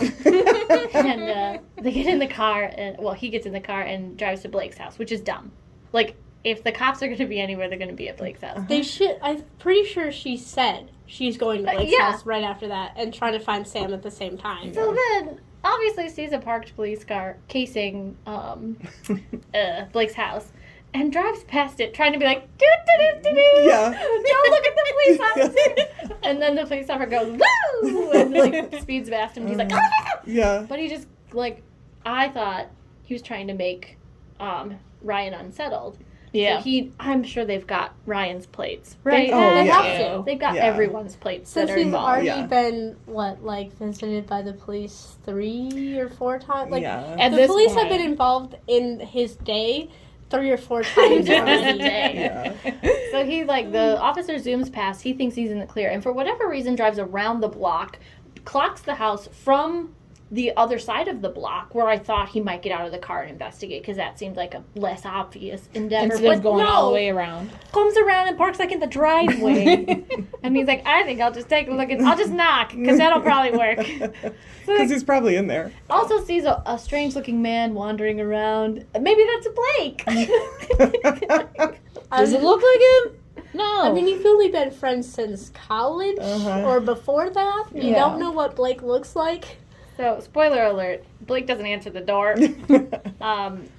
And they get in the car, and he gets in the car and drives to Blake's house, which is dumb. Like, if the cops are going to be anywhere, they're going to be at Blake's house. They should. I'm pretty sure she said she's going to Blake's yeah. house right after that and trying to find Sam at the same time. So then, obviously, sees a parked police car casing Blake's house. and drives past it, trying to be like, doo, doo, doo, doo, doo. Yeah. Don't look at the police officer. And then the police officer goes, woo, and like speeds past him. And he's like, ah! Yeah. But he just like, I thought he was trying to make Ryan unsettled. Yeah. So I'm sure they've got Ryan's plates, right? They yeah. have to. They've got Yeah. everyone's plates Since that are he's involved. already Yeah. been visited by the police 3 or 4 times. Like Yeah. At the this police have point. been involved in his day 3 or 4 times already. Yeah. So he the officer zooms past. He thinks he's in the clear, and for whatever reason, drives around the block, clocks the house from the other side of the block, where I thought he might get out of the car and investigate, because that seemed like a less obvious endeavor. Instead of But going no, all the way around. comes around and parks in the driveway, and he's like, "I think I'll just take a look I'll just knock, because that'll probably work." So Because he's probably in there. also sees a strange-looking man wandering around. Maybe that's Blake. Does it look like him? No. I mean, you've only been friends since college Uh-huh. or before that. You Yeah. don't know what Blake looks like. So, spoiler alert, Blake doesn't answer the door,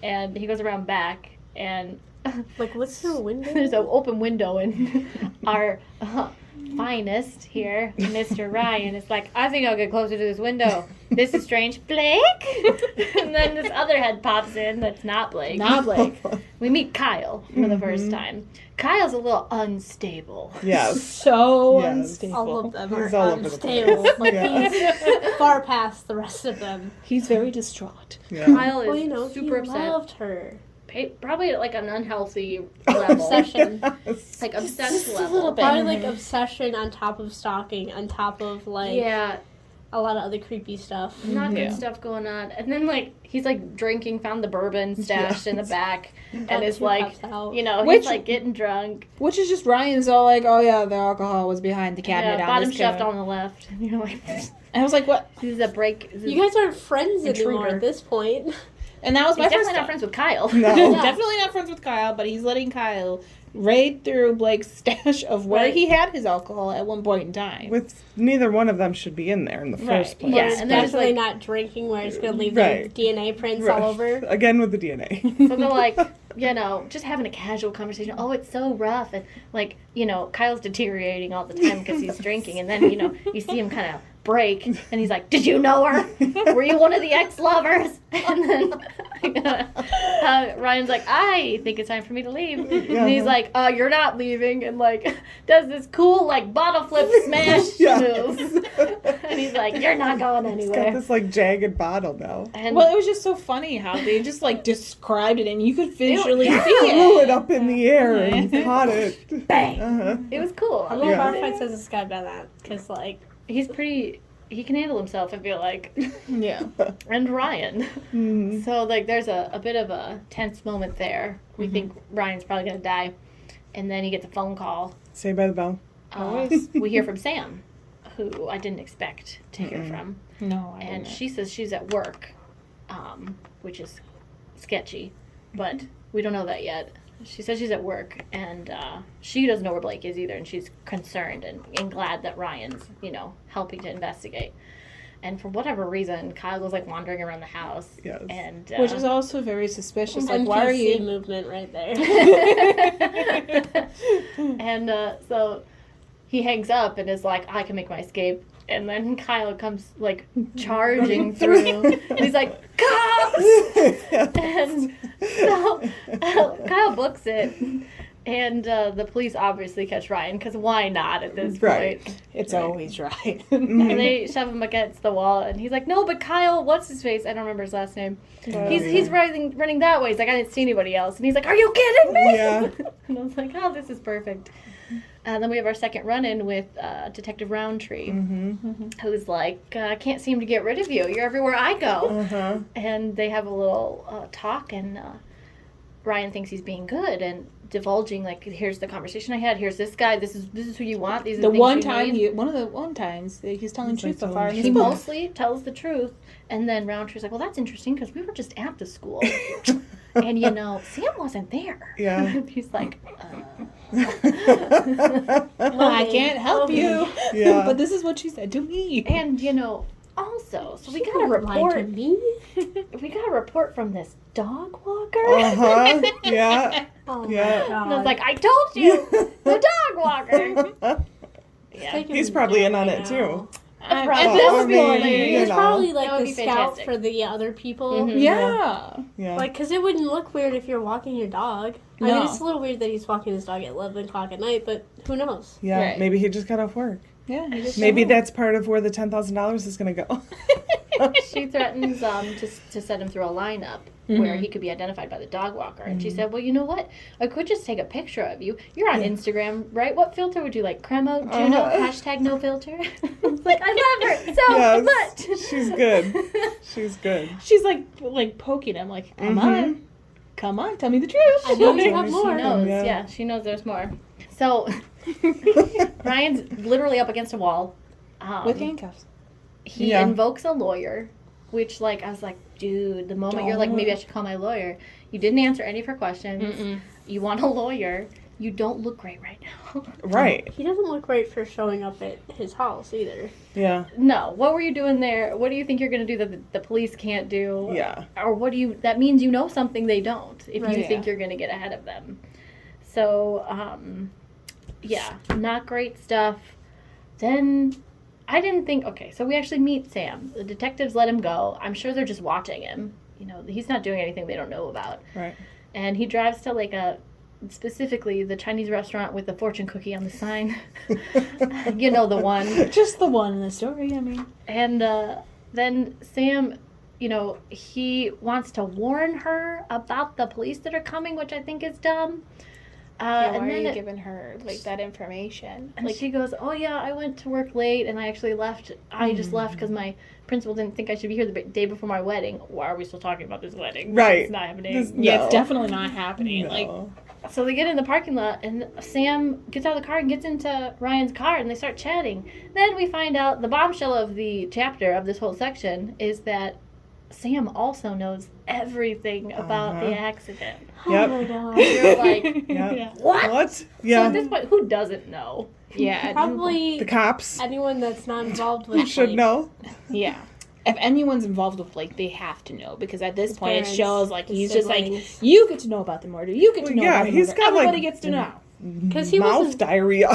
and he goes around back, and Like, what's through a window? there's an open window, and our finest here, Mr. Ryan, is like, I think I'll get closer to this window. This is strange. Blake? And then this other head pops in that's not Blake. Not Blake. We meet Kyle for the first time. Kyle's a little unstable. Yes. So Yes. unstable. All of them He's are all over the unstable. place. Like, Yeah. he's far past the rest of them. He's very distraught. Yeah. Kyle is Well, you know, super he upset. loved her. Probably at like an unhealthy level. Obsession. Like obsessed Just a level. little bit. Probably like obsession on top of stalking, on top of like Yeah, a lot of other creepy stuff. not good Yeah. stuff going on. And then he's drinking, found the bourbon stashed in the back, and Got is 2 cups out. Which- he's getting drunk. Which is just Ryan's all like, oh yeah, the alcohol was behind the cabinet Yeah, on bottom this shelf cabinet. on the left. And you're like, And I was like, what? this is a break. This is, You guys aren't friends anymore Intruder. at this point. And that was he's my definitely first not thought. friends with Kyle. No. Yeah. Definitely not friends with Kyle, but he's letting Kyle raid through Blake's stash of where Right. he had his alcohol at one point in time. With neither one of them should be in there in the Right. first place. Yeah, He's and then definitely it's not drinking where it's going to leave Right. their DNA prints Right. all over. Again with the DNA. So they're just having a casual conversation. Oh, it's so rough. And Kyle's deteriorating all the time because he's drinking. And then, you see him kind of break. And he's like, did you know her? Were you one of the ex-lovers? And then Ryan's like, I think it's time for me to leave. And he's like, you're not leaving. And does this cool bottle flip smash Yeah. move. And he's like, you're not going It's got anywhere. this jagged bottle now. And Well, it was just so funny how they just described it and you could visually yeah. see Threw it. it up in the air and caught it. bang. Uh-huh. It was cool. I'm a little Yeah. horrified since this guy done that. Because, He's he can handle himself, I feel like. Yeah. And Ryan. Mhm. So there's a bit of a tense moment there. We think Ryan's probably gonna die, and then he gets a phone call. Saved by the Bell. Always. We hear from Sam, who I didn't expect to hear from, No, I and didn't. she says she's at work, which is sketchy, but we don't know that yet. She says she's at work, and she doesn't know where Blake is either, and she's concerned and glad that Ryan's, helping to investigate. And for whatever reason, Kyle was wandering around the house. Yes. And Which is also very suspicious. NPC Why are you? movement right there. And so he hangs up and is like, I can make my escape. And then Kyle comes charging through. And he's like, cops! And so Kyle books it. And the police obviously catch Ryan, because why not at this Right. point? It's always right. And they shove him against the wall, and he's like, no, but Kyle, what's his face? I don't remember his last name. He's running that way. He's like, I didn't see anybody else. And he's like, are you kidding me? Yeah. And I was like, oh, this is perfect. And then we have our second run-in with Detective Roundtree, who's like, can't seem to get rid of you. You're everywhere I go. Uh-huh. And they have a little talk, and Ryan thinks he's being good and divulging, here's the conversation I had. Here's this guy. This is who you want. These are the things One you time, need. one of the times he's telling truth so telling far. the He truth. mostly tells the truth, and then Roundtree's like, well, that's interesting, because we were just at the school. And, Sam wasn't there. Yeah. He's like, I can't help you. Yeah. But this is what she said to me. and, all also, so we She got a won't lie to report. me. We got a report from this dog walker. Uh-huh. Yeah. Oh Yeah. my god. And I was like, I told you, the dog walker. Yeah. Taking He's him probably down in on right it too. At Probably. this I mean, point, you He's know. probably That like would the be scout fantastic. for the other people. Mhm. yeah. Yeah. Like, because it wouldn't look weird if you're walking your dog. I No. mean, it's a little weird that he's walking his dog at 11 o'clock at night, but who knows? Yeah. Right. Maybe he just got off work. Yeah. You just Maybe don't know. that's part of where the $10,000 is going to go. She threatens to set him through a lineup where Mhm. he could be identified by the dog walker. And she said, well, you know what? I could just take a picture of you. You're on Instagram, right? What filter would you like? Cremo? Juno? Hashtag no filter? I was like, I love her so Yes. much. She's good. She's good. She's like poking him, like, come on, tell me the truth. I know you Tell have me more. She knows, Yeah. yeah, she knows there's more. So, Ryan's literally up against a wall. With handcuffs. He Yeah. invokes a lawyer, which, like, I was like, dude, the moment you're like, Don't. maybe I should call my lawyer, you didn't answer any of her questions. You want a lawyer. You don't look great right now. Right. He doesn't look great for showing up at his house either. Yeah. No, what were you doing there? What do you think you're going to do that the police can't do? Yeah. Or what do you, that means you know something they don't, if Right. you think Yeah. you're going to get ahead of them. So, yeah, not great stuff. Then I didn't think, okay, so we actually meet Sam. The detectives let him go. I'm sure they're just watching him. You know, he's not doing anything they don't know about. Right. And he drives to like specifically the Chinese restaurant with the fortune cookie on the sign. You know, the one. Just the one in the story, I mean. And then Sam, you know, he wants to warn her about the police that are coming, which I think is dumb. Why And are then you giving her, like, that information? and Like, she goes, oh yeah, I went to work late and I actually left. I just left because my principal didn't think I should be here the day before my wedding. Why are we still talking about this wedding? Right. It's not happening. This- yeah, No. it's definitely not happening. Like, No. So they get in the parking lot, and Sam gets out of the car and gets into Ryan's car, and they start chatting. Then we find out the bombshell of the chapter of this whole section is that Sam also knows everything about the accident. Yep. Oh my god. You're like, Yep. Yeah. What? so Yeah. at this point, who doesn't know? yeah. Probably The cops anyone that's not involved with should like, know. Yeah. If anyone's involved with Blake, they have to know because at this His point it parents, shows like his he's just like, siblings. you get to know about the murder. You get to Well, know yeah, about the he's murder. got, like, Everybody gets to know. Because he Mouth wasn't. diarrhea.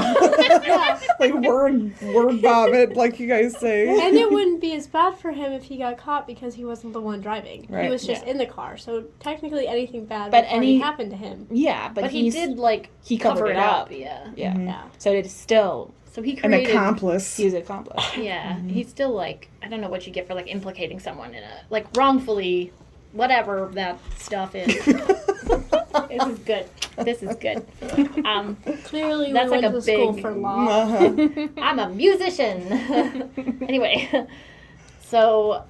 Like word vomit, like you guys say. And it wouldn't be as bad for him if he got caught because he wasn't the one driving. He Right. was just Yeah. in the car. So technically anything bad But would already any- happen to him. Yeah, But he did, like, he covered it up. Yeah. Yeah. Yeah. So it's still So he An created... accomplice. he's accomplished. Yeah, he's still like, I don't know what you get for like implicating someone in a, like wrongfully, whatever that stuff is. This is good. This is good. Clearly That's we like went a to school big- for law. Uh-huh. I'm a musician. Anyway, so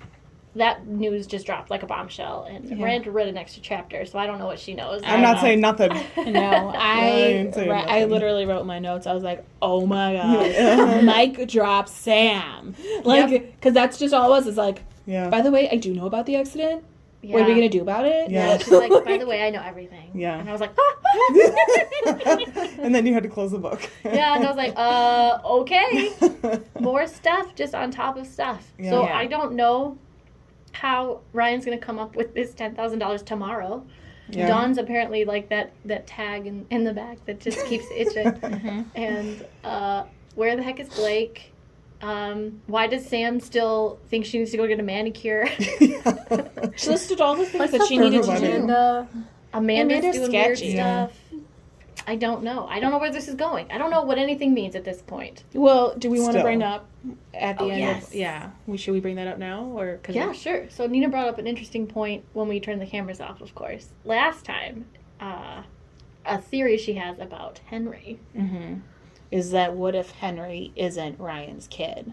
that news just dropped like a bombshell, and Miranda read an extra chapter, so I don't know what she knows. I'm not saying nothing. No, ain't saying I nothing. literally wrote my notes. I was like, oh my god, mic drop Sam. Like, because that's just all it was. It's like, Yeah. by the way, I do know about the accident. Yeah. What are we going to do about it? Yeah. She's like, by the way, I know everything. Yeah. And I was like, And then you had to close the book. yeah, and I was like, okay. More stuff just on top of stuff. So Yeah. I don't know how Ryan's gonna come up with this $10,000 tomorrow. Yeah. Dawn's apparently like that tag in the back that just keeps itching. And where the heck is Blake? Why does Sam still think she needs to go get a manicure? She listed all the things What's that up she with needed to everybody? do. Amanda? Amanda's Amanda's doing sketchy. weird stuff. I don't know. I don't know where this is going. I don't know what anything means at this point. Well, do we want to Still. bring up at the Oh, end yes. of... Yeah. Should we bring that up now? Or cause Yeah, sure. So Nina brought up an interesting point when we turned the cameras off, of course. Last time, a theory she has about Henry. is that what if Henry isn't Ryan's kid?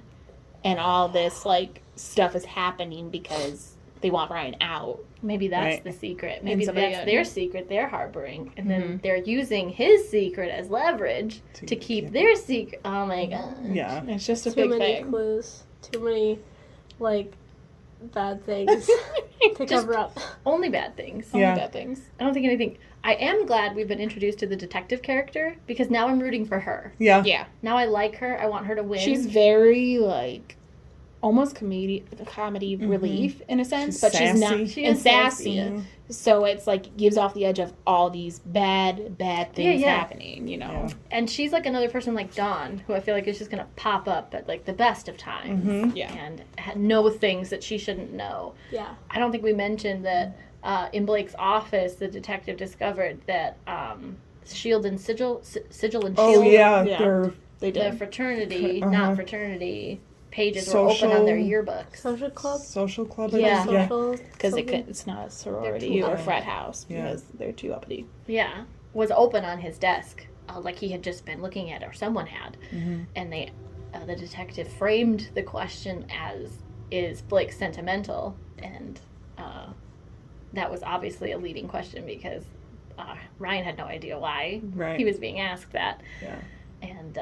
And all this, like, stuff is happening because they want Ryan out. Maybe that's Right. the secret. Maybe somebody that's got- their secret they're harboring. And then they're using his secret as leverage to keep their secret. Oh my god. Yeah. It's just a Too big many thing. clues. Too many, like, bad things to cover up. Only bad things. Yeah. Only bad things. I don't think anything. I am glad we've been introduced to the detective character because now I'm rooting for her. Yeah. Yeah. Now I like her. I want her to win. She's very, like, almost comedy relief in a sense, She's but she's not. sassy. She and is sassy, sassy. yeah. So it's like gives off the edge of all these bad things Yeah. happening. You know. Yeah. And she's like another person like Dawn, who I feel like is just gonna pop up at like the best of times, Yeah. and know things that she shouldn't know. Yeah. I don't think we mentioned that in Blake's office, the detective discovered that Shield and Sigil and Shield, Oh yeah, Yeah. they're They the did. fraternity, Uh-huh. not fraternity pages were open on their Social- yearbooks. Social club? social club. I Yeah. think. Yeah. Social Because something? it's not a They're sorority too or uppity. frat house Yeah. because they're too uppity. Yeah, was open on his desk, like he had just been looking at it, or someone had, and they, the detective framed the question as, "Is Blake sentimental?" And that was obviously a leading question because Ryan had no idea why Right. he was being asked that, Yeah. and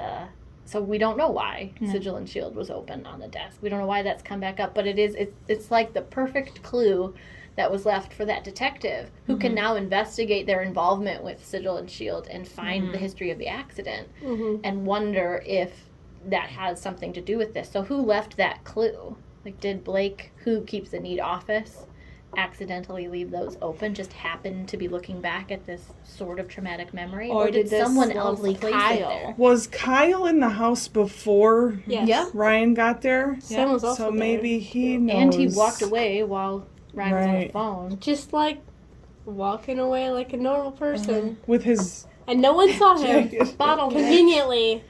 so we don't know why Sigil and Shield was open on the desk. We don't know why that's come back up, but it's like the perfect clue that was left for that detective who can now investigate their involvement with Sigil and Shield and find the history of the accident and wonder if that has something to do with this. So who left that clue? Like, did Blake, who keeps the Need office, accidentally leave those open, just happen to be looking back at this sort of traumatic memory? Or did this someone else lovely place it Kyle- there? Was Kyle in the house before Yes. Yeah. Ryan got there? Sam was also So maybe there. he knows. And he walked away while Ryan was on the Right. phone. Just like walking away like a normal person. with his. And no one saw him. Bottle Conveniently.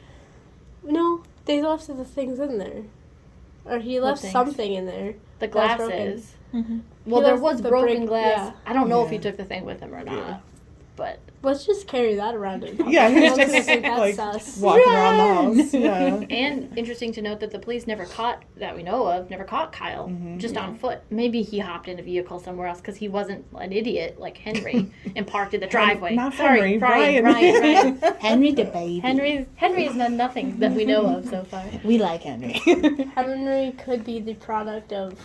No, they left the things in there. Or he left things? something in there. The That was broken. glasses. Mm-hmm. Well, He there left was the broken brick- glass. yeah. I don't know if he Yeah. took the thing with him or not. Yeah. But Let's just carry that around in public. Yeah, he's I'm gonna just think that's like sus. walking around the house. Yeah. and interesting to note that the police never caught, that we know of, never caught Kyle just on foot. Maybe he hopped in a vehicle somewhere else because he wasn't an idiot like Henry and parked in the driveway. Not Sorry, Henry, Ryan. Ryan. Henry the baby. Henry has done nothing that we know of so far. We like Henry. Henry could be the product of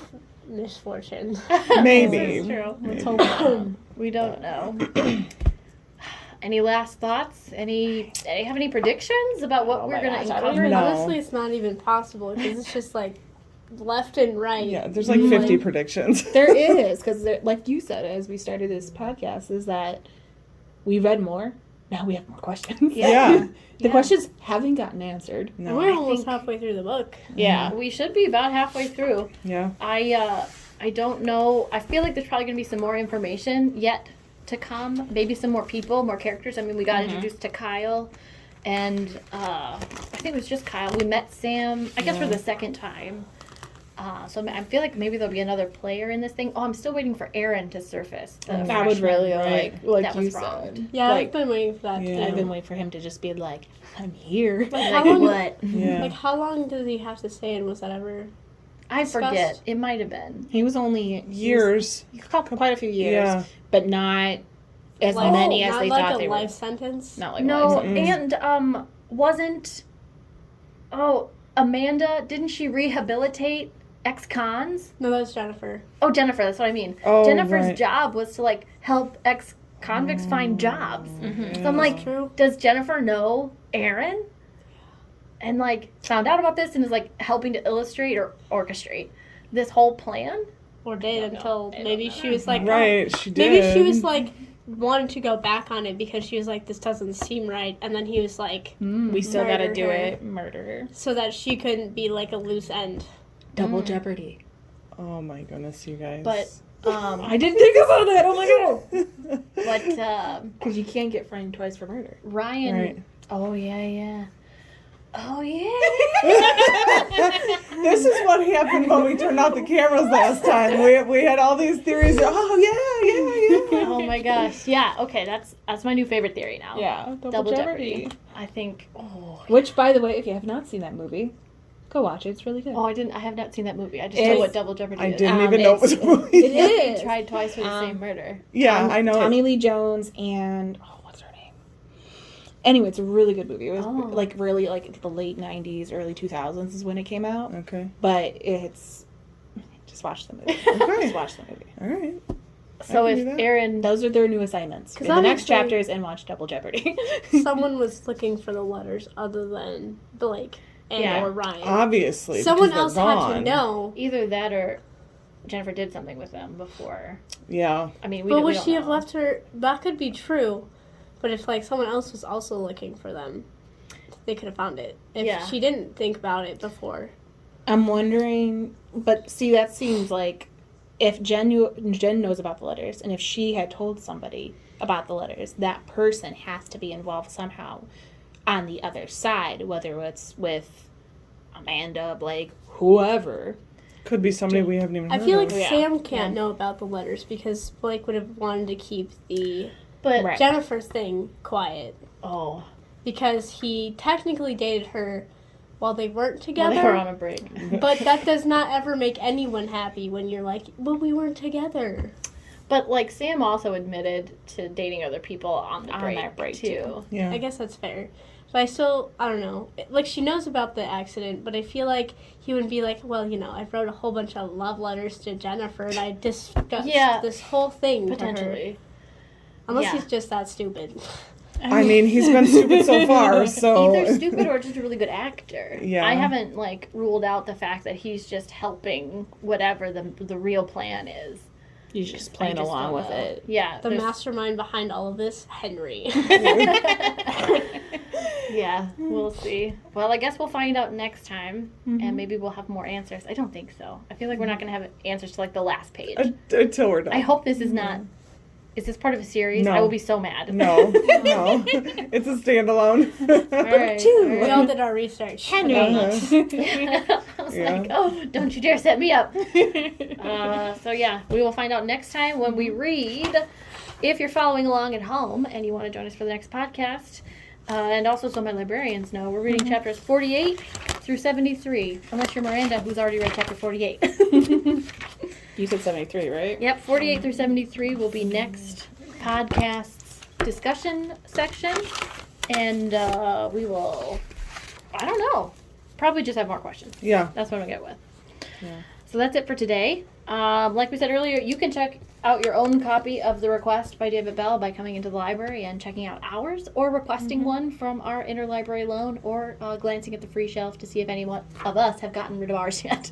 misfortune. Maybe. This is true. Let's hope. We don't know. Any last thoughts? Any have any predictions about what Oh we're my gonna gosh, I don't uncover? even No. Honestly, it's not even possible because it's just like left and right. Yeah, there's like 50 predictions. There is, because like you said, as we started this podcast, is that we read more. Now we have more questions. Yeah. The questions haven't gotten answered. And No. we're almost halfway through the book. Yeah. We should be about halfway through. Yeah. I don't know. I feel like there's probably gonna be some more information yet to come. Maybe some more people, more characters. I mean, we got introduced to Kyle, and I think it was just Kyle. We met Sam, I guess, for the second time. So I feel like maybe there'll be another player in this thing. Oh, I'm still waiting for Aaron to surface. The I would really Right. like That you was said. wronged. Yeah, Like, I've been waiting for that Yeah. I've too. been waiting for him to just be like, I'm here. Like, Like how long? what? Yeah. Like how long does he have to stay? And was that ever? I Discussed? forget. It might have been. He was only Years. quite a few years, Yeah. but not as Like, many as not they like thought a they life were. sentence. Not like No, life sentence. and wasn't. Oh, Amanda, didn't she rehabilitate ex-cons? No, that's Jennifer. Oh, Jennifer, that's what I mean. Oh, Jennifer's right. job was to like help ex-convicts find jobs. Mm-hmm. So I'm like, True. does Jennifer know Aaron? And like found out about this and is like helping to illustrate or orchestrate this whole plan? Or did don't know. until I don't maybe know. she was like, Right, she did. maybe she was like wanted to go back on it because she was like, this doesn't seem right, and then he was like, We still gotta Murder do her. it. Murder her. so that she couldn't be like a loose end. Double jeopardy. Oh my goodness, you guys. But I didn't think about that. Oh my god. but Because you can't get framed twice for murder. Ryan. Right. Oh yeah. Oh yeah. This is what happened when we turned out the cameras last time. We had all these theories. Oh yeah. Oh my gosh. Yeah. Okay. That's my new favorite theory now. Yeah. Double Jeopardy. I think. Oh. Which, by the way, if you have not seen that movie, go watch it. It's really good. Oh, I have not seen that movie. I just know It's- what Double Jeopardy I is. didn't even know it was a movie. It is. He tried twice for the same Um, murder. Yeah, I know. Tommy Lee Jones and what's her name? Anyway, it's a really good movie. It was Oh. like really like the late '90s, early 2000s is when it came out. Okay. But it's just watch the movie. Okay. Just watch the movie. All right. So I if can do that. Aaron, Those are their new assignments. 'Cause In the next honestly- chapters and watch Double Jeopardy. Someone was looking for the letters other than Blake. and Yeah. or Ryan. Obviously. Someone because else they're had to gone. know. Either that or Jennifer did something with them before. Yeah. I mean, we But don't, would we don't she have know. left her? That could be true. But if like someone else was also looking for them, they could have found it. If Yeah. she didn't think about it before. I'm wondering, but see, that seems like if Jen knows about the letters, and if she had told somebody about the letters, that person has to be involved somehow on the other side, whether it's with Amanda, Blake, whoever. Could be somebody we haven't even I heard feel like of. Yeah. Sam can't Yeah. know about the letters because Blake would have wanted to keep the But, Right. Jennifer's thing quiet. oh, Because he technically dated her while they weren't well, together. they were on a break. But that does not ever make anyone happy when you're like, well, we weren't together. But, like, Sam also admitted to dating other people on the On break, that break, too. Yeah. I guess that's fair. But I don't know. Like, she knows about the accident, but I feel like he would be like, well, I wrote a whole bunch of love letters to Jennifer, and I discussed this whole thing to her. Potentially. Unless Yeah. he's just that stupid. I mean, he's been stupid so far, so. Either stupid or just a really good actor. Yeah. I haven't, like, ruled out the fact that he's just helping whatever the real plan is. He's just I playing just along don't with know. it. Yeah. The there's- mastermind behind all of this, Henry. Yeah, we'll see. Well, I guess we'll find out next time, Mhm. and maybe we'll have more answers. I don't think so. I feel like we're not going to have answers to, like, the last page. Until we're done. I hope this is not... Is this part of a series? No. I will be so mad. No. It's a standalone. All right. We all did our research. Henry. Uh-huh. I was Yeah. like, oh, don't you dare set me up. So yeah, we will find out next time when we read. If you're following along at home and you want to join us for the next podcast, and also so my librarians know, we're reading chapters 48 through 73, unless you're Miranda, who's already read chapter 48. You said 73, right? Yep, 48 through 73 will be next podcast's discussion section, and we will, I don't know, probably just have more questions. Yeah. That's what I'm going to get with. Yeah. So that's it for today. Like we said earlier, you can check out your own copy of The Request by David Bell by coming into the library and checking out ours, or requesting one from our interlibrary loan, or glancing at the free shelf to see if anyone of us have gotten rid of ours yet.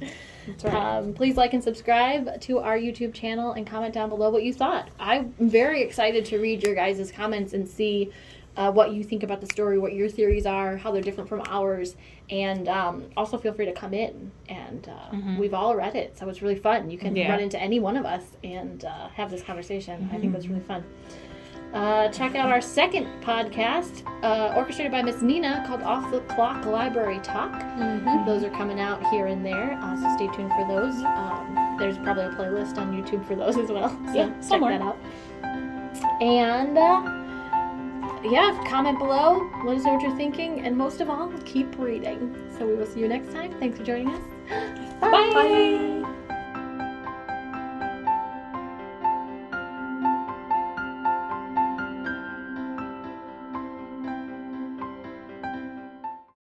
That's right. Please like and subscribe to our YouTube channel and comment down below what you thought. I'm very excited to read your guys' comments and see what you think about the story, what your theories are, how they're different from ours, and also feel free to come in. And we've all read it, so it's really fun. You can Yeah. run into any one of us and have this conversation. I think that's really fun. Check out our second podcast, orchestrated by Miss Nina, called Off the Clock Library Talk. Those are coming out here and there, so stay tuned for those. There's probably a playlist on YouTube for those as well, so Yeah, check somewhere. that out. And yeah, comment below, let us know what you're thinking, and most of all, keep reading. So we will see you next time. Thanks for joining us. Bye.